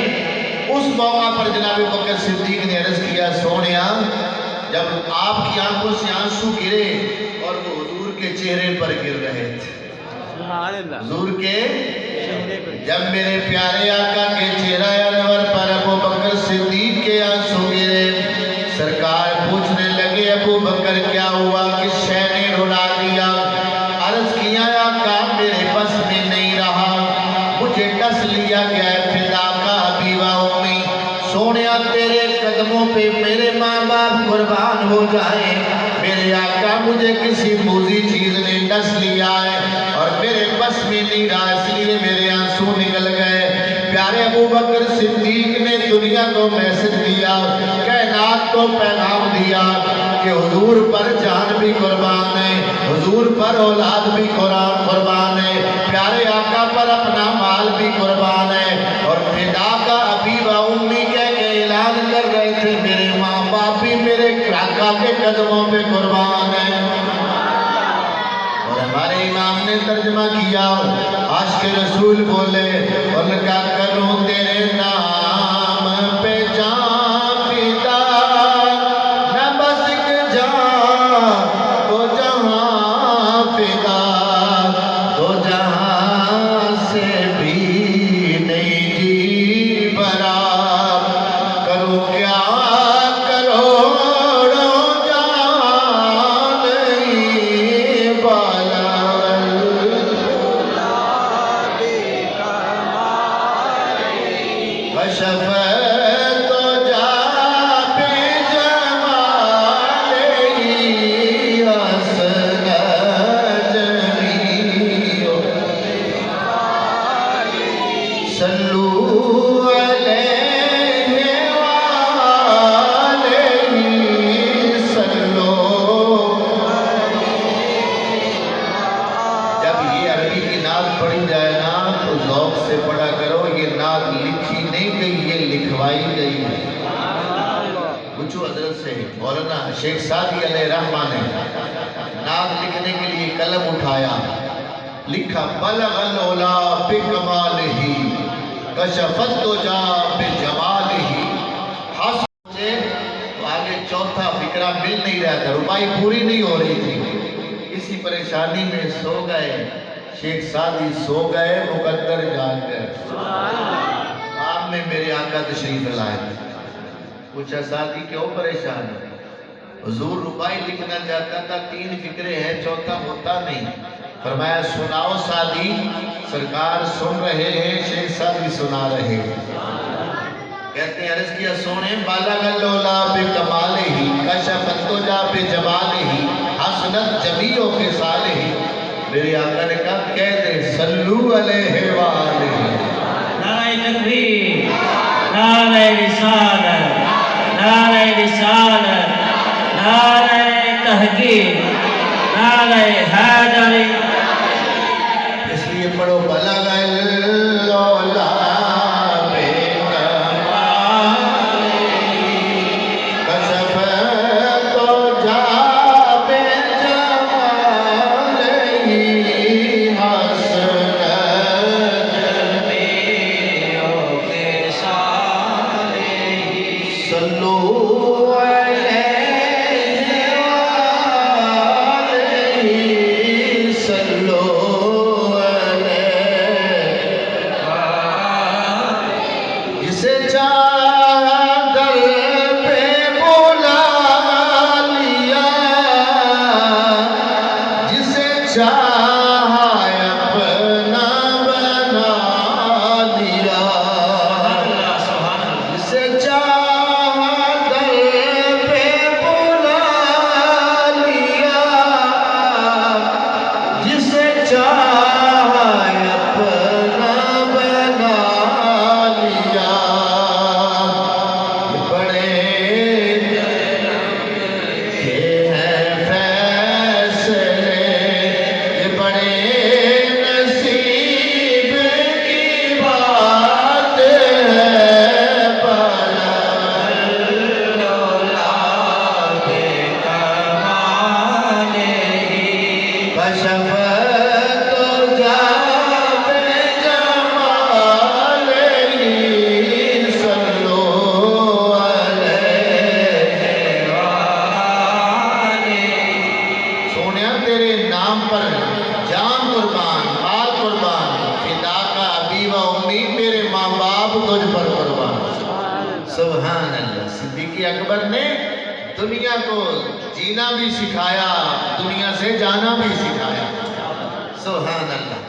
اس موقع پر جناب بکر صدیق نے عرض کیا سونیا، جب آپ کی آنکھوں سے آنسو گرے اور وہ حضور کے چہرے پر گر رہے تھے، حضور کے جب میرے پیارے آقا کے چہرہ انور پر ابو بکر صدیق کے آنسو گرے، سرکار پوچھنے لگے ابو بکر کیا ہوا، کس شے نے رلا دیا؟ عرض کیا آقا میرے بس میں نہیں رہا، مجھے ڈس لیا گیا ہے. فدا کا حبیبہ امی، سونیا تیرے قدموں پہ میرے ماں باپ قربان ہو جائیں. میرے آقا مجھے کسی موذی چیز نے ڈس لیا ہے اور میرے بس میں نہیں رہا، اس لیے میرے آنسو نکل گئے۔ پیارے ابو بکر صدیق نے دنیا کو میسج دیا، کائنات کو پیغام دیا کہ حضور پر جان بھی قربان ہے، حضور پر اولاد بھی قربان ہے، پیارے آقا پر اپنا مال بھی قربان ہے، اور فدا کا ابی و امی کہہ کے اعلان کر رہے تھے میرے ماں باپ بھی میرے آقا کے قدموں پہ قربان ہے۔ اور ہمارے امام نے ترجمہ کیا، عاشق رسول بولے اور کیا کروں تیرے نام پہ جان فدا، نہ بس ایک جان تو جہاں فدا، تو جہاں سے بھی نہیں جی برا، کروں کیا کروڑوں جان نہیں بالا۔ کشف تو جا بے جمال ہی حسن جمیل، صلو علیہ وآلہ صلو۔ جب یہ عربی کی نعت پڑھی جائے نا تو ذوق سے پڑھا کرو، یہ نعت لکھی نہیں گئی، یہ لکھوائی گئی ہے۔ پوچھو حضرت سے، مولانا شیخ سعدی علیہ رحمہ نے نعت لکھنے کے لیے قلم اٹھایا، لکھا بلغ العلا بکمالہ، کشف الدجا بجمالہ۔ حسن سے تو آگے چوتھا فقرہ مل نہیں رہا تھا، ربائی پوری نہیں ہو رہی تھی، اسی پریشانی میں سو گئے شیخ سعدی، سو گئے مقدر جاگ گئے۔ آپ میں میرے آقا تشریف لائے، پوچھا سعدی کیوں پریشان ہے؟ حضور ربائی لکھنا چاہتا تھا، 3 فقرے ہیں، چوتھا ہوتا نہیں۔ فرمایا سناؤ سعدی، سرکار سن رہے ہیں، شیخ سعدی سنا رہے ہیں۔ کہتے ہیں عرض کیا سونے، بالغ العلا بکمالہ، کشف الدجا بجمالہ، حسنت جمیع خصالہ۔ میرے آقا نے کہا کہہ دے صلو علیہ وآلہ۔ نعرہ تکبیر، نعرہ رسالت، نعرہ رسالت، نعرہ تحقیق، نعرہ حیدری۔ اس لیے پڑھو بلغ العلا کشف الدجا بجمالہ، حسن جمیع خصالہ، صلو علیہ وآلہ صلو علیہ۔ جسے چادر پہ بلا لیا، جسے چاہا اپنا بنا لیا، جسے چادر پہ بلا لیا، جسے چاہا اپنا بنا لیا۔ یہ بڑے یہ ہیں فیصلے، یہ بڑے نصیب کی بات ہے، بلغ العلا بکمالہ، کشف الدجا بجمالہ، صلو علیہ وآلہ۔ سونیا تیرے نام پر جان قربان، مال قربان، فدا کا ابی و امی میرے ماں باپ تجھ پر قربان۔ سبحان اللہ۔ صدیق اکبر نے دنیا کو جینا بھی سکھایا، دنیا سے جانا بھی سکھایا۔ سبحان اللہ۔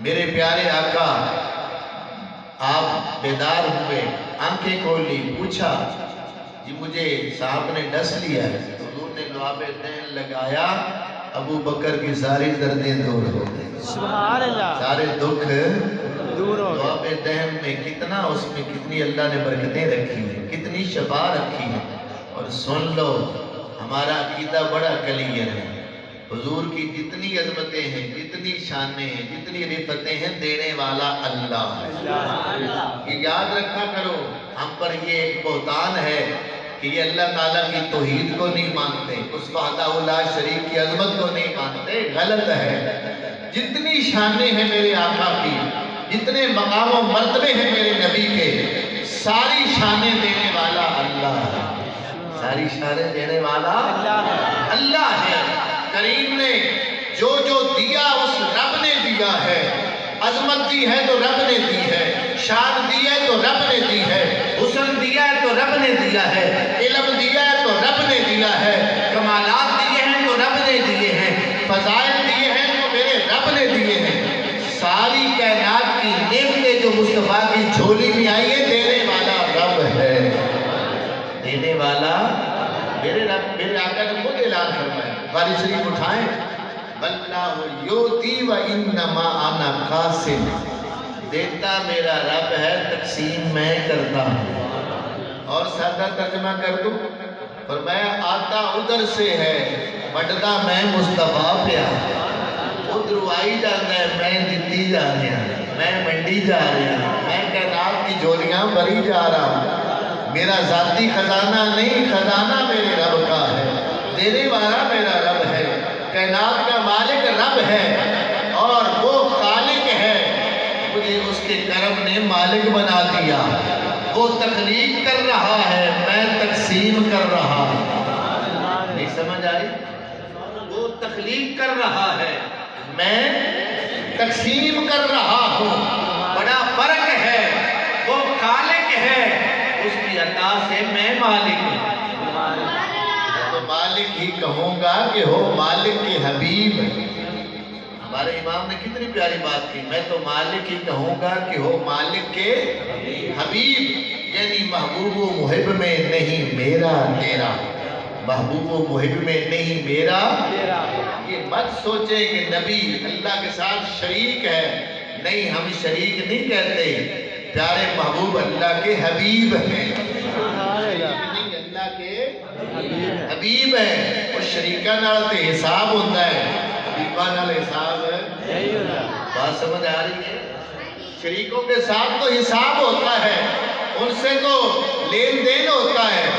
میرے پیارے آقا آپ بیدار ہوئے، آنکھیں کھولی، پوچھا جی مجھے صاحب نے ڈس لیا ہے، حضور نے دعا لعاب دہن لگایا ابو بکر کی ساری دردیں دور ہو گئی، سبحان اللہ، سارے دکھ دور ہو گئے۔ لعاب دہن میں کتنا، اس میں کتنی اللہ نے برکتیں رکھی ہیں، کتنی شفا رکھی ہیں۔ اور سن لو ہمارا عقیدہ بڑا کلیئر ہے، حضور کی جتنی عظمتیں ہیں، جتنی شانیں ہیں، جتنی رفتیں ہیں، دینے والا اللہ ہے۔ یہ یاد رکھا کرو، ہم پر یہ ایک بہتان ہے کہ یہ اللہ تعالیٰ کی توحید کو نہیں مانتے، اس وحدہ لا شریک کی عظمت کو نہیں مانتے، غلط ہے۔ جتنی شانیں ہیں میرے آقا کی، جتنے مقام و مرتبے ہیں میرے نبی کے، ساری شانیں دینے والا اللہ ہے، ساری شانیں دینے والا اللہ ہے۔ کریم نے جو جو دیا اس رب نے دیا ہے، عظمت دی ہے تو رب نے دی ہے، شان دی ہے تو رب نے دی ہے، حسن دیا ہے تو رب نے دیا ہے، علم دیا ہے تو رب نے دیا ہے، کمالات دیے ہیں تو رب نے دیے ہیں، فضائل دیے ہیں تو میرے رب نے دیے ہیں۔ ساری کائنات کی نعمتیں جو مصطفیٰ کی جھولی میں آئی ہیں، دینے والا رب ہے، دینے والا میرے رب، میرے آقا نے خود اعلان فرمایا، بخاری شریف اٹھائیں، اللہ یوتی و انما انا قاسم، دیتا میرا رب ہے، تقسیم میں کرتا ہوں۔ اور سادہ ترجمہ کر دوں، فرمایا آتا ادھر سے ہے، بڑھتا میں مصطفیٰ پہ ادھر آئی جاتا ہے، میں دتی جا رہا ہوں، میں منڈی جا رہا ہوں، میں کائنات کی جھولیاں بھری جا رہا ہوں۔ میرا ذاتی خزانہ نہیں، خزانہ میرے رب کا ہے، دینے والا میرا رب ہے، کائنات کا مالک رب ہے، اور وہ خالق ہے، مجھے اس کے کرم نے مالک بنا دیا۔ وہ تخلیق کر رہا ہے، میں تقسیم کر رہا ہوں۔ نہیں سمجھ آئی؟ وہ تخلیق کر رہا ہے، میں تقسیم کر رہا ہوں، بڑا فرق ہے۔ وہ خالق ہے، اس کی عطا سے میں مالک ہوں۔ میں تو مالک ہی کہوں گا کہ ہو مالک کے حبیب۔ ہمارے امام نے کتنی پیاری بات کی، میں تو مالک ہی کہوں گا کہ ہو مالک کے حبیب، یعنی محبوب و محب میں نہیں میرا تیرا، محبوب و محب میں نہیں میرا۔ یہ مت سوچے کہ نبی اللہ کے ساتھ شریک ہے، نہیں، ہم شریک نہیں کہتے، پیارے محبوب اللہ کے حبیب ہیں، نہیں اللہ کے حبیب ہیں۔ اور شریکہ نال تے حساب ہوتا ہے، حبیبہ نال حساب بات سمجھ آ رہی ہے؟ شریکوں کے ساتھ تو حساب ہوتا ہے، ان سے تو لین دین ہوتا ہے،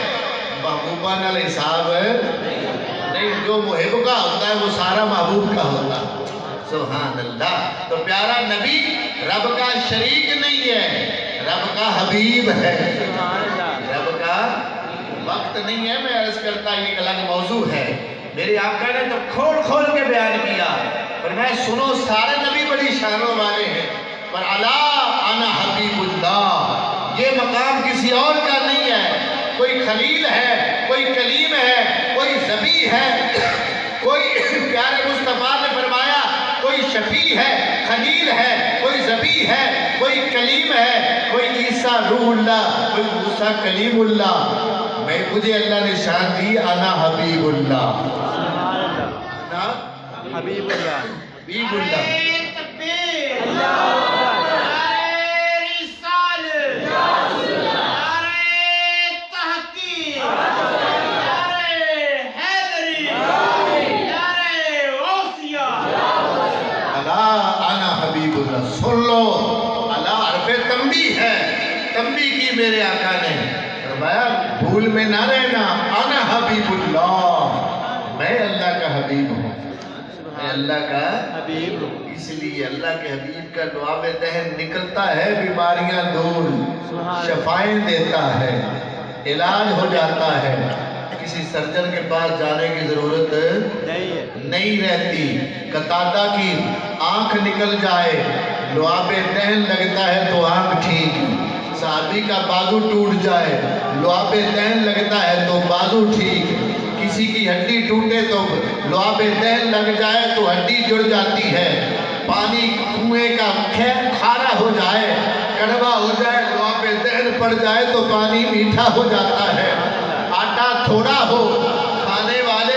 محبوبہ نال حساب نہیں، جو محب کا ہوتا ہے وہ سارا محبوب کا ہوتا ہے۔ سبحان اللہ۔ تو پیارا نبی رب کا شریک نہیں ہے، رب کا حبیب ہے، رب کا وقت نہیں ہے، میں عرض کرتا یہ ایک الگ موضوع ہے۔ میرے آقا نے تو کھول کھول کے بیان کیا، پر میں سنو سارے نبی بڑی شانوں والے ہیں، پر الا انا حبیب اللہ، یہ مقام کسی اور کا نہیں ہے۔ کوئی خلیل ہے، کوئی کلیم ہے، کوئی ذبیح ہے، کوئی پیارے مصطفیٰ نے فرمایا کوئی شفیع ہے، خلیل ہے، کوئی ذبیح ہے، کوئی کلیم ہے، کوئی عیسیٰ روح اللہ، کوئی موسیٰ کلیم اللہ۔ مجھے اللہ نے شان دی، انا حبیب اللہ، انا حبیب اللہ، حبیب اللہ۔ سن لو، اللہ حرف تنبیہ ہے، تنبیہ کی میرے آقا نے فرمایا بھول میں نہ رہنا، انا حبیب اللہ، میں اللہ کا حبیب ہوں، میں اللہ کا حبیب ہوں۔ اس لیے اللہ کے حبیب کا لعاب دہن نکلتا ہے، بیماریاں دور، شفائیں دیتا ہے، علاج ہو جاتا ہے، کسی سرجن کے پاس جانے کی ضرورت نہیں رہتی۔ قتادہ کی آنکھ نکل جائے، لعاب دہن لگتا ہے تو آنکھ ٹھیک، صحابی کا بازو ٹوٹ جائے، لعاب دہن لگتا ہے تو بازو ٹھیک، کسی کی ہڈی ٹوٹے تو لعاب دہن لگ جائے تو ہڈی جڑ جاتی ہے، پانی کنویں کا کھارا ہو جائے، کڑوا ہو جائے، لعاب دہن پڑ جائے تو پانی میٹھا ہو جاتا ہے، آٹا تھوڑا ہو، کھانے والے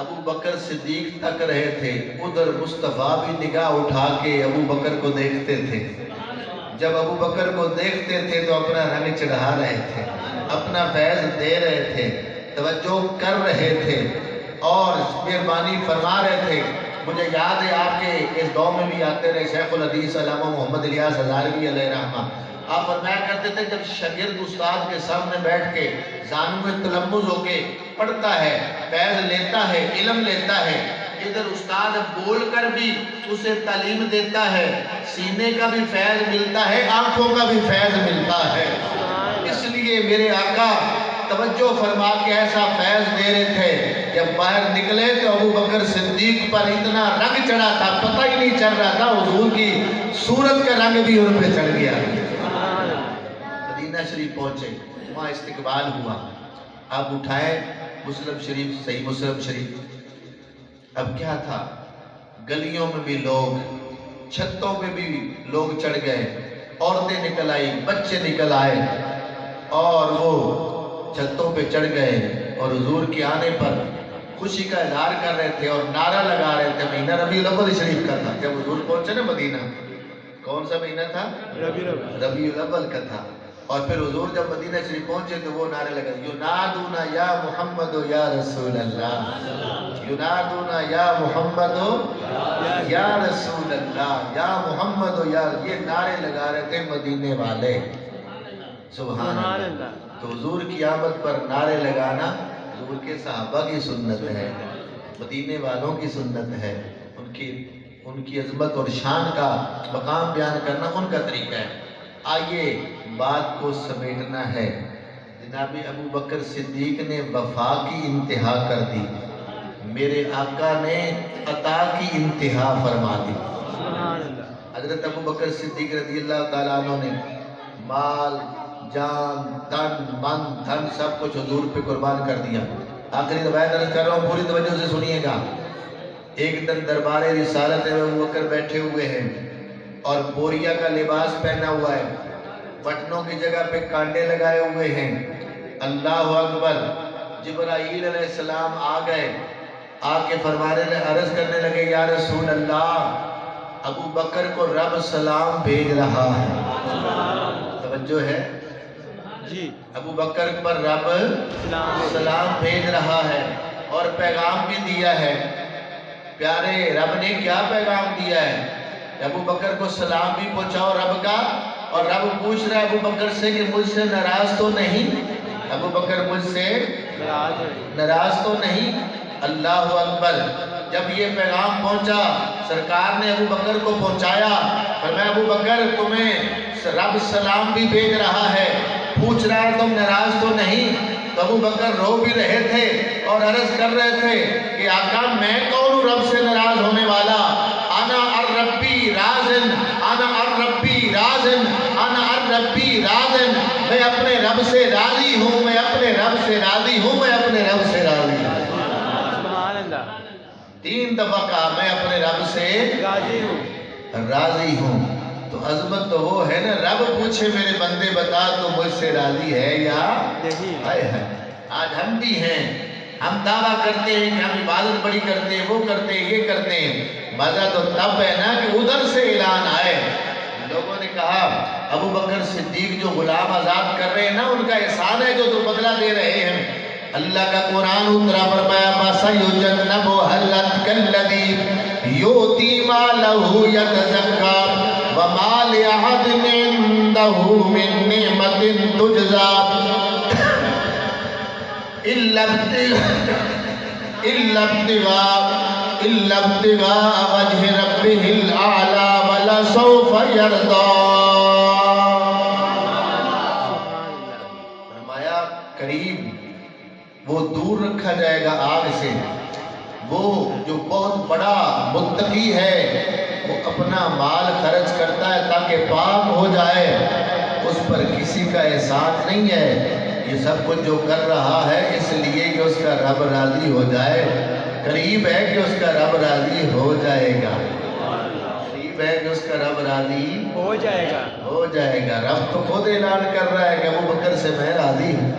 ابو بکر صدیق تک رہے تھے، ادھر مصطفیٰ بھی نگاہ اٹھا کے ابو بکر کو دیکھتے تھے۔ جب ابو بکر کو دیکھتے تھے تو اپنا رنگ چڑھا رہے تھے، اپنا فیض دے رہے تھے، توجہ کر رہے تھے اور مہربانی فرما رہے تھے۔ مجھے یاد ہے آپ کے اس دور میں بھی آتے رہے شیخ الحدیث علامہ محمد الیاس ہزاروی علیہ رحمہ، آپ فرمایا کرتے تھے جب شاگرد استاد کے سامنے بیٹھ کے زانو میں تلمذ ہو کے پڑھتا ہے، فیض لیتا ہے، علم لیتا ہے، ادھر استاد بول کر بھی اسے تعلیم دیتا ہے، سینے کا بھی فیض ملتا ہے، آنکھوں کا بھی فیض ملتا ہے۔ اس لیے میرے آقا توجہ فرما کے ایسا فیض دے رہے تھے، جب باہر نکلے تو ابو بکر صدیق پر اتنا رنگ چڑھا تھا، پتہ ہی نہیں چل رہا تھا حضور کی صورت کا رنگ بھی ان پہ چڑھ گیا۔ مدینہ شریف پہنچے، وہاں استقبال ہوا، آپ اٹھائے مسلم شریف، صحیح مسلم شریف۔ اب کیا تھا، گلیوں میں بھی لوگ، چھتوں پہ بھی لوگ چڑھ گئے، عورتیں نکل آئی، بچے نکل آئے اور وہ چھتوں پہ چڑھ گئے اور حضور کے آنے پر خوشی کا اظہار کر رہے تھے اور نعرہ لگا رہے تھے۔ مہینہ ربیع الاول شریف کا تھا، جب حضور پہنچے نا مدینہ، کون سا مہینہ تھا؟ ربیع الاول کا تھا۔ اور پھر حضور جب مدینہ شریف پہنچے تو وہ نعرے لگا، ینادونا یا محمد یا رسول اللہ، ینادونا یا محمد یا رسول اللہ، یا محمد یا، یہ نعرے لگا رہے تھے مدینے والے۔ سبحان اللہ۔ تو حضور کی آمد پر نعرے لگانا حضور کے صحابہ کی سنت ہے، مدینے والوں کی سنت ہے، ان کی عظمت اور شان کا مقام بیان کرنا ان کا طریقہ ہے۔ آئیے بات کو سمیٹنا ہے۔ جناب ابو بکر صدیق نے وفا کی انتہا کر دی، میرے آقا نے عطا کی انتہا فرما دی۔ حضرت ابو بکر صدیق رضی اللہ تعالیٰ عنہ نے مال، جان، تن، من، دھن سب کچھ حضور پہ قربان کر دیا۔ آخری روایت عرض کر رہا ہوں، پوری توجہ سے سنیے گا۔ ایک دن دربار رسالت میں ابو بکر بیٹھے ہوئے ہیں اور بوریا کا لباس پہنا ہوا ہے، بٹنوں کی جگہ پہ کانٹے لگائے ہوئے ہیں۔ اللہ اکبر۔ جبرائیل علیہ السلام آ گئے، آ کے فرمانے لگے، عرض کرنے لگے، یا رسول اللہ، ابو بکر کو رب سلام بھیج رہا ہے۔ توجہ ہے جی، ابو بکر پر رب سلام بھیج رہا ہے اور پیغام بھی دیا ہے۔ پیارے رب نے کیا پیغام دیا ہے؟ ابو بکر کو سلام بھی پہنچاؤ رب کا، اور رب پوچھ رہا ہے ابو بکر سے کہ مجھ سے ناراض تو نہیں؟ ابو بکر مجھ سے ناراض تو نہیں؟ اللہ اکبر۔ جب یہ پیغام پہنچا، سرکار نے ابو بکر کو پہنچایا، فرمایا ابو بکر تمہیں رب سلام بھی بھیج رہا ہے، پوچھ رہا ہے تم ناراض تو نہیں؟ تو ابو بکر رو بھی رہے تھے اور عرض کر رہے تھے کہ آقا میں کون ہوں رب سے ناراض ہونے والا؟ انا الربی رازن، انا الربی رازن، انا الربی رازن۔ میں اپنے رب سے راضی ہوں، میں اپنے رب سے راضی ہوں، میں اپنے رب سے راضی ہوں۔ سبحان اللہ۔ 3 دفعہ کہا میں اپنے رب سے راضی ہوں۔ راضی ہوں۔ تو عظمت تو وہ ہے نا، رب پوچھے میرے بندے بتا تو مجھ سے راضی ہے یا نہیں؟ ہائے ہائے۔ آج ہم بھی ہیں، ہم دعویٰ کرتے ہیں کہ ہم عبادت بڑی کرتے ہیں، وہ کرتے ہیں، یہ کرتے ہیں۔ مزہ تو تب ہے نا کہ ادھر سے اعلان آئے۔ لوگوں نے کہا ابو بکر صدیق جو غلام آزاد کر رہے ہیں نا، ان کا احسان ہے جو تو بدلہ دے رہے ہیں۔ اللہ کا قرآن اترا، فرمایا فَسَيُجَنَّبُهَا الْأَتْقَى الَّذِي يُؤْتِي مَالَهُ يَتَزَكَّىٰ وَمَا لِأَحَدٍ عِندَهُ مِن نِّعْمَةٍ تُجْزَىٰ إِلَّا ابْتِغَاءَ وَجْهِ رَبِّهِ الْأَعْلَىٰ وَلَسَوْفَ يَرْضَىٰ۔ فرمایا قریب وہ دور رکھا جائے گا آگ سے، وہ جو بہت بڑا متقی ہے، وہ اپنا مال خرچ کرتا ہے تاکہ پاک ہو جائے، اس پر کسی کا احسان نہیں ہے۔ یہ سب کچھ جو کر رہا ہے اس لیے کہ اس کا رب راضی ہو جائے، قریب ہے کہ اس کا رب راضی ہو جائے گا، قریب ہے کہ اس کا رب راضی ہو جائے گا، ہو جائے گا۔ رب تو خود اعلان کر رہا ہے کہ ابو بکر سے میں راضی ہوں۔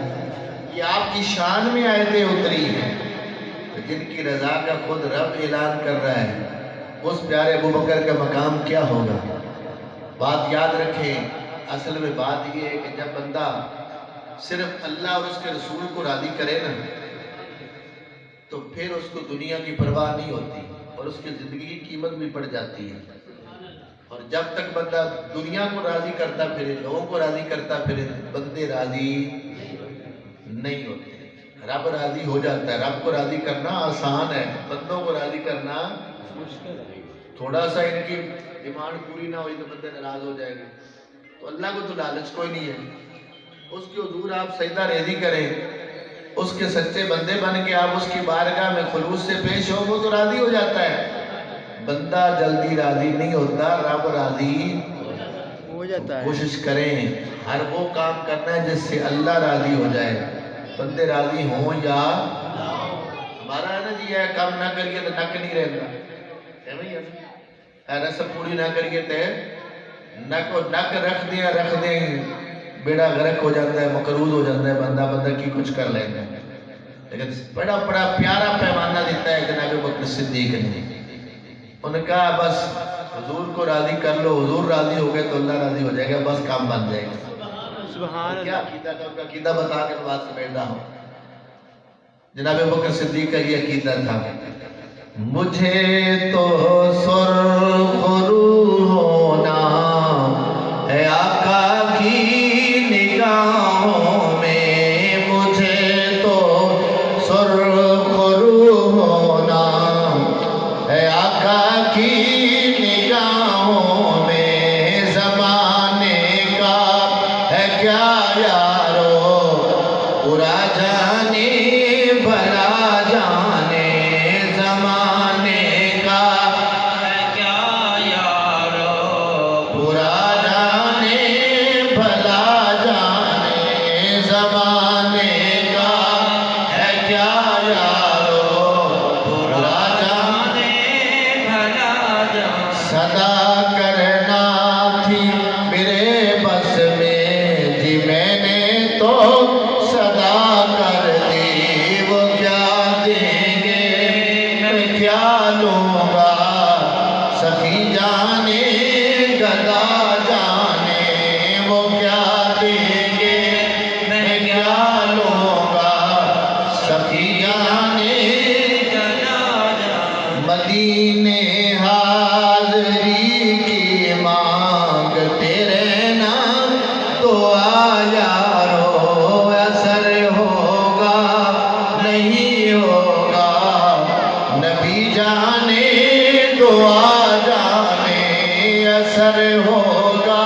یہ آپ کی شان میں آیتیں اتری ہیں۔ جن کی رضا کا خود رب اعلان کر رہا ہے، اس پیارے ابو بکر کا مقام کیا ہوگا؟ بات یاد رکھیں، اصل میں بات یہ ہے کہ جب بندہ صرف اللہ اور اس کے رسول کو راضی کرے نا، تو پھر اس کو دنیا کی پرواہ نہیں ہوتی اور اس کی زندگی کی قیمت بھی بڑھ جاتی ہے۔ اور جب تک بندہ دنیا کو راضی کرتا پھرے، لوگوں کو راضی کرتا پھرے، بندے راضی نہیں ہوتے۔ رب راضی ہو جاتا ہے۔ رب کو راضی کرنا آسان ہے، بندوں کو راضی کرنا تھوڑا سا ان کی ڈیمانڈ پوری نہ ہوئی تو بندے ناراض ہو جائیں گے۔ تو اللہ کو تو لالچ کوئی نہیں ہے، اس کے حضور آپ سجدہ ریزی کریں، اس کے سچے بندے بن کے آپ اس کی بارگاہ میں خلوص سے پیش ہو، وہ تو راضی ہو جاتا ہے۔ بندہ جلدی راضی نہیں ہوتا، رب راضی ہو جاتا ہے۔ کوشش کریں ہر وہ کام کرنا ہے جس سے اللہ راضی ہو جائے۔ بندے راضی ہوں یا ہمارا ہے نا جی، یہ کام نہ کریے تو نک نہیں رہتا، رسم پوری نہ کریے تو نک رکھ دیں بیڑا غرق ہو جاتا ہے، مقروض ہو جاتا ہے، بندہ کی کچھ کر لیتا ہے۔ لیکن بڑا پیارا پیمانہ دیتا ہے جناب بکر صدیق نے، انہوں نے کہا بس حضور کو راضی کر لو، حضور راضی ہو گئے تو اللہ راضی ہو جائے گا، بس کام بن جائے گا۔ سبحان کیا اللہ۔ عقیدہ تھا ان کا؟ عقیدہ بتا کے بات سمجھنا ہو۔ جناب بکر صدیق کا یہ عقیدہ تھا، مجھے تو سرخ روح ہونا ہے آقا کی نگاہوں میں، مجھے تو سرخ روح ہونا ہے آقا کی نگاہوں میں، زمانے کا ہے کیا یارو برا جانے بھلا جانے، زمانے کا ہے کیا یارو برا جانے بھلا جانے، زمانے کا ہے کیا یارو برا جانے بھلا جانے۔ صدا کرنا تھی میرے بس میں جی، میں نے تو صدا کر دی، وہ کیا دیں گے میں کیا لوں گا، سخی جانے گدا جانے، وہ کیا دیں گے میں کیا لوں گا، سخی جانے مدینے حاضری کی مانگتے رہنا، دعا یارو اثر ہوگا نہیں ہوگا، نبی جانے دعا جانے اثر ہوگا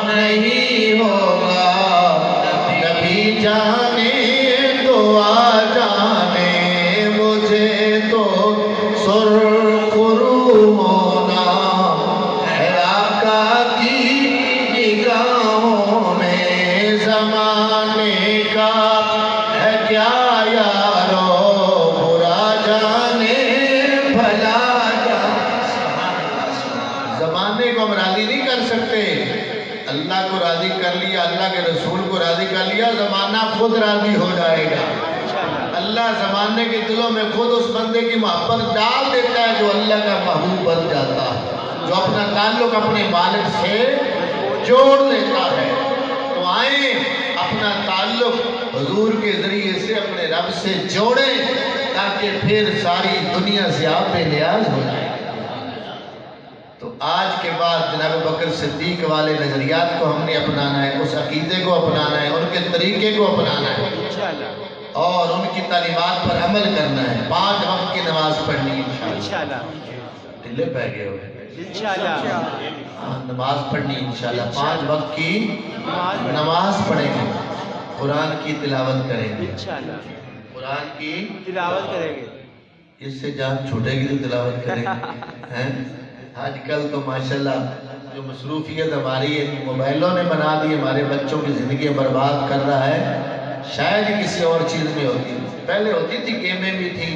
نہیں ہوگا، نبی جانے دعا جانے، مجھے تو سرخ روح ہونا ہے آقا کی نگاہوں میں، زمانے کا ہے کیا یارو برا جانے بھلا جانے۔ زمانے کو ہم راضی نہیں کر سکتے، اللہ کو راضی کر لیا، اللہ کے رسول کو راضی کر لیا، زمانہ خود راضی ہو جائے گا۔ اللہ زمانے کے دلوں میں خود اس بندے کی محبت ڈال دیتا ہے جو اللہ کا محبوب بن جاتا ہے، جو اپنا تعلق اپنے مالک سے جوڑ لیتا ہے۔ تو آئیں اپنا تعلق حضور کے ذریعے سے اپنے رب سے جوڑیں، تاکہ پھر ساری دنیا سے آپ بے نیاز ہو جائیں۔ تو آج کے بعد جناب بکر صدیق والے نظریات کو ہم نے اپنانا ہے، اس عقیدے کو اپنانا ہے، ان کے طریقے کو اپنانا ہے انشاءاللہ اور ان کی تعلیمات پر عمل کرنا ہے۔ 5 وقت کی نماز پڑھنی ہے انشاءاللہ۔ انشاءاللہ ڈلے پہ گئے ہوئے، انشاءاللہ نماز پڑھنی ہے انشاءاللہ۔ 5 وقت کی نماز پڑھیں گے، قرآن کی تلاوت کریں گے، انشاءاللہ قرآن کی تلاوت کریں گے۔ اس سے جان چھوٹے گی تو تلاوت کریں گے۔ آج کل تو ماشاءاللہ جو مصروفیت ہماری موبائلوں نے بنا دی، ہمارے بچوں کی زندگی برباد کر رہا ہے، شاید کسی اور چیز میں ہوتی۔ پہلے ہوتی تھی، گیمیں بھی تھی،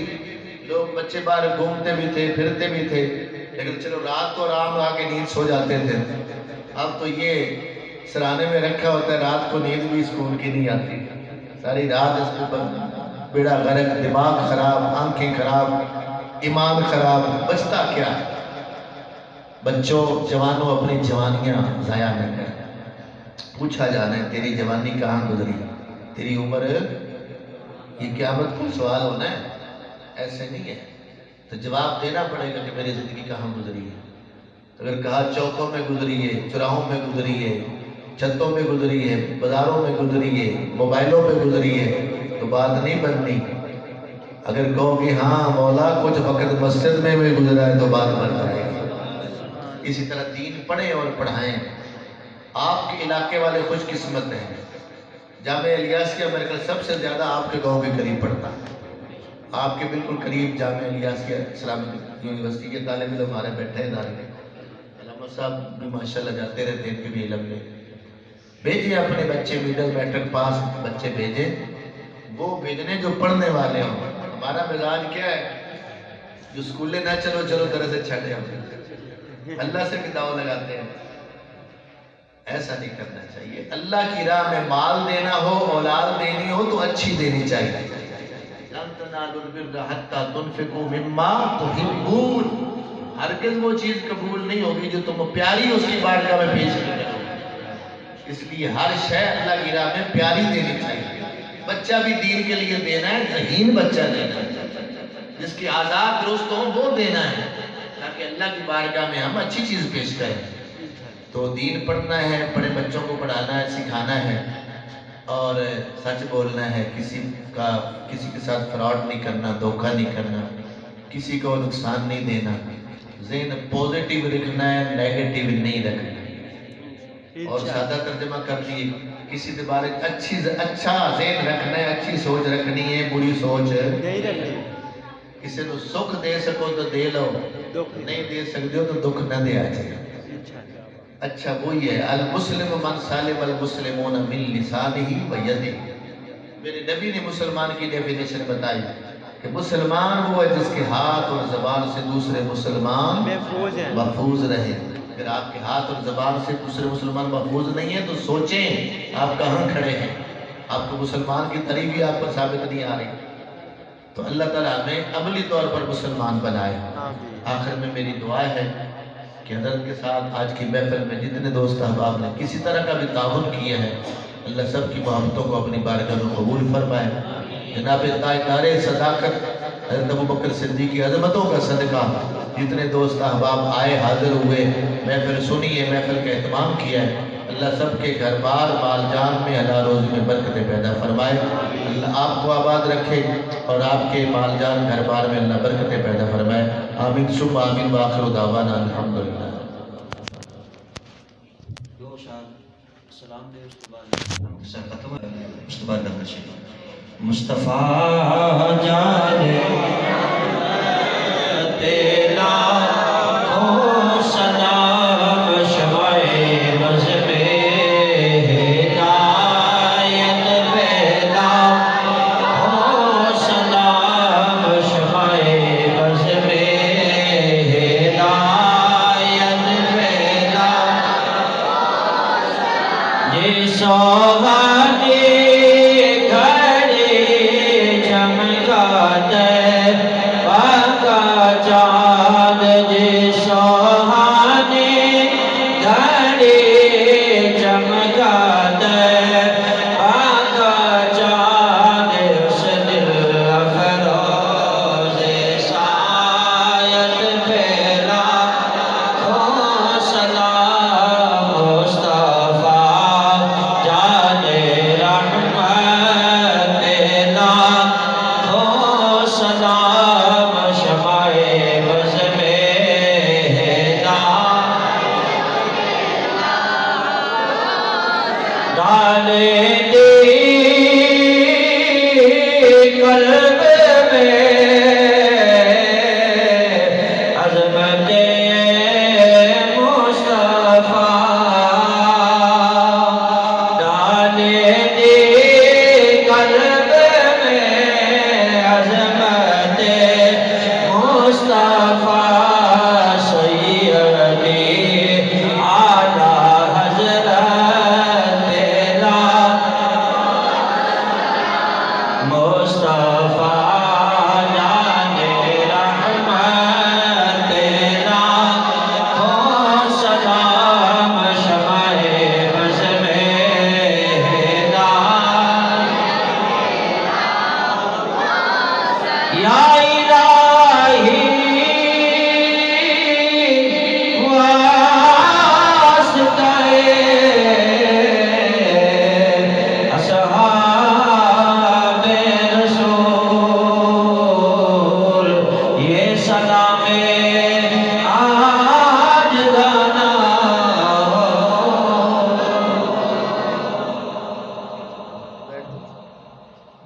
لوگ بچے باہر گھومتے بھی تھے، پھرتے بھی تھے، لیکن چلو رات تو آرام آ کے نیند سو جاتے تھے۔ اب تو یہ سرانے میں رکھا ہوتا ہے، رات کو نیند بھی سکون کی نہیں آتی، ساری رات اس کے اوپر بیڑا غرق، دماغ خراب، آنکھیں خراب، ایمان خراب، بچتا کیا؟ بچوں جوانوں اپنی جوانیاں ضائع نہ کریں۔ پوچھا جانا ہے تیری جوانی کہاں گزری، تیری عمر، یہ قیامت کو سوال ہونا ہے، ایسے نہیں ہے۔ تو جواب دینا پڑے گا کہ میری زندگی کہاں گزری ہے۔ اگر کہا چوکوں میں گزری ہے، چوراہوں میں گزری ہے، چھتوں میں گزری ہے، بازاروں میں گزری ہے، موبائلوں میں گزری ہے، تو بات نہیں بننی۔ اگر کہو کہ ہاں مولا کچھ وقت مسجد میں بھی گزرا ہے تو بات بن جائے گی۔ اسی طرح دین پڑھیں اور پڑھائیں۔ آپ کے علاقے والے خوش قسمت ہیں، جامعہ الیاسیہ میرے خیال سب سے زیادہ آپ کے گاؤں کے قریب پڑھتا ہے۔ آپ کے بالکل قریب جامعہ الیاسیہ اسلامک یونیورسٹی کے طالب علم ہمارے بیٹھے ہیں ادارے میں۔ علامہ صاحب بھی ماشاءاللہ جاتے رہتے ہیں، ان کے بھی علم میں بھیجیں اپنے بچے، میڈل میٹرک پاس بچے بھیجیں، وہ بھیجنے جو پڑھنے والے ہوں۔ ہمارا مزاج کیا ہے، جو اسکولے نہ چلو چلو طرح سے چھٹے ہم اللہ سے بھی داؤ لگاتے ہیں۔ ایسا نہیں کرنا چاہیے۔ اللہ کی راہ میں مال دینا ہو، اولاد دینی ہو تو اچھی دینی چاہیے۔ لَن تَنَالُوا الْبِرَّ حَتَّىٰ تُنْفِقُوا مِمَّا تُحِبُّونَ، ہرگز وہ چیز قبول نہیں ہوگی جو تم پیاری اس کی بارگاہ میں پیش کرو۔ اس لیے ہر شے اللہ کی راہ میں پیاری دینی چاہیے۔ بچہ بھی دین کے لیے دینا ہے، ذہین بچہ دینا ہے، جس کی آزاد درست ہوں وہ دینا ہے، تاکہ اللہ کی بارگاہ میں ہم اچھی چیز پیش کریں۔ تو دین پڑھنا ہے، بڑے بچوں کو پڑھانا ہے، سکھانا ہے، اور سچ بولنا ہے، کسی کے ساتھ فراڈ نہیں کرنا، دھوکہ نہیں کرنا، کسی کو نقصان نہیں دینا، ذہن پوزیٹیو رکھنا ہے، نیگیٹیو نہیں رکھنا ہے۔ اور سادہ ترجمہ کر دیے، کسی کے بارے اچھا ذہن رکھنا ہے، اچھی سوچ رکھنی ہے، بری سوچ نہیں رکھنی۔ کسی کو سکھ دے سکو تو دے لو، نہیں دے سکتے ہو تو دکھ نہ دیا جائے۔ اچھا وہی ہے، المسلم من سالم المسلمون من لسانہ و یدہ۔ میرے نبی نے مسلمان کی ڈیفینیشن بتائی کہ مسلمان وہ ہے جس کے ہاتھ اور زبان سے دوسرے مسلمان محفوظ رہے۔ اگر آپ کے ہاتھ اور زبان سے دوسرے مسلمان محفوظ نہیں ہیں تو سوچیں آپ کہاں کھڑے ہیں۔ آپ کو مسلمان کی تعریف ہی آپ پر ثابت نہیں آ رہی۔ تو اللہ تعالیٰ ہمیں عملی طور پر مسلمان بنائے۔ آخر میں میری دعا ہے کہ حضرت کے ساتھ آج کی محفل میں جتنے دوست احباب نے کسی طرح کا بھی تعاون کیا ہے، اللہ سب کی محبتوں کو اپنی بارگاہ میں قبول فرمائے۔ جناب تاجدار صداقت حضرت ابوبکر صدیق کی عظمتوں کا صدقہ جتنے دوست احباب آئے، حاضر ہوئے، محفل سنی ہے، محفل کا اہتمام کیا ہے، اللہ سب کے گھر بار مال جان میں حلال روزی میں برکتیں پیدا فرمائے۔ اللہ آپ کو آباد رکھے اور آپ کے مال جان گھر بار میں اللہ برکتیں پیدا فرمائے۔ آمین ثم آمین وآخر دعوانا الحمدللہ۔ دو شاہ سلام دے، اس کے بعد ختم ہے، اس کے بعد درود شریف۔ مصطفیٰ جانے تیرا ہو سلام، شمائے بز میں ہدایت پیدا ہو سلام، شمائے بز میں ہدایت پیدا جی سوہانی چاند جی سوہانی گھڑی چمکا دے، آقا چاند اس دل افروز سایت پھیلا ہو سلام، مصطفیٰ جان رحمت پیلا ہو سلام، شمائے بز میں ڈالے دی قلب میں عظمت مصطفیٰ، ڈالے دی قلب میں عظمت مصطفیٰ، سیدی اعلیٰ حضرت تیرا مصطفیٰ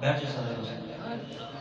بیٹھ سارے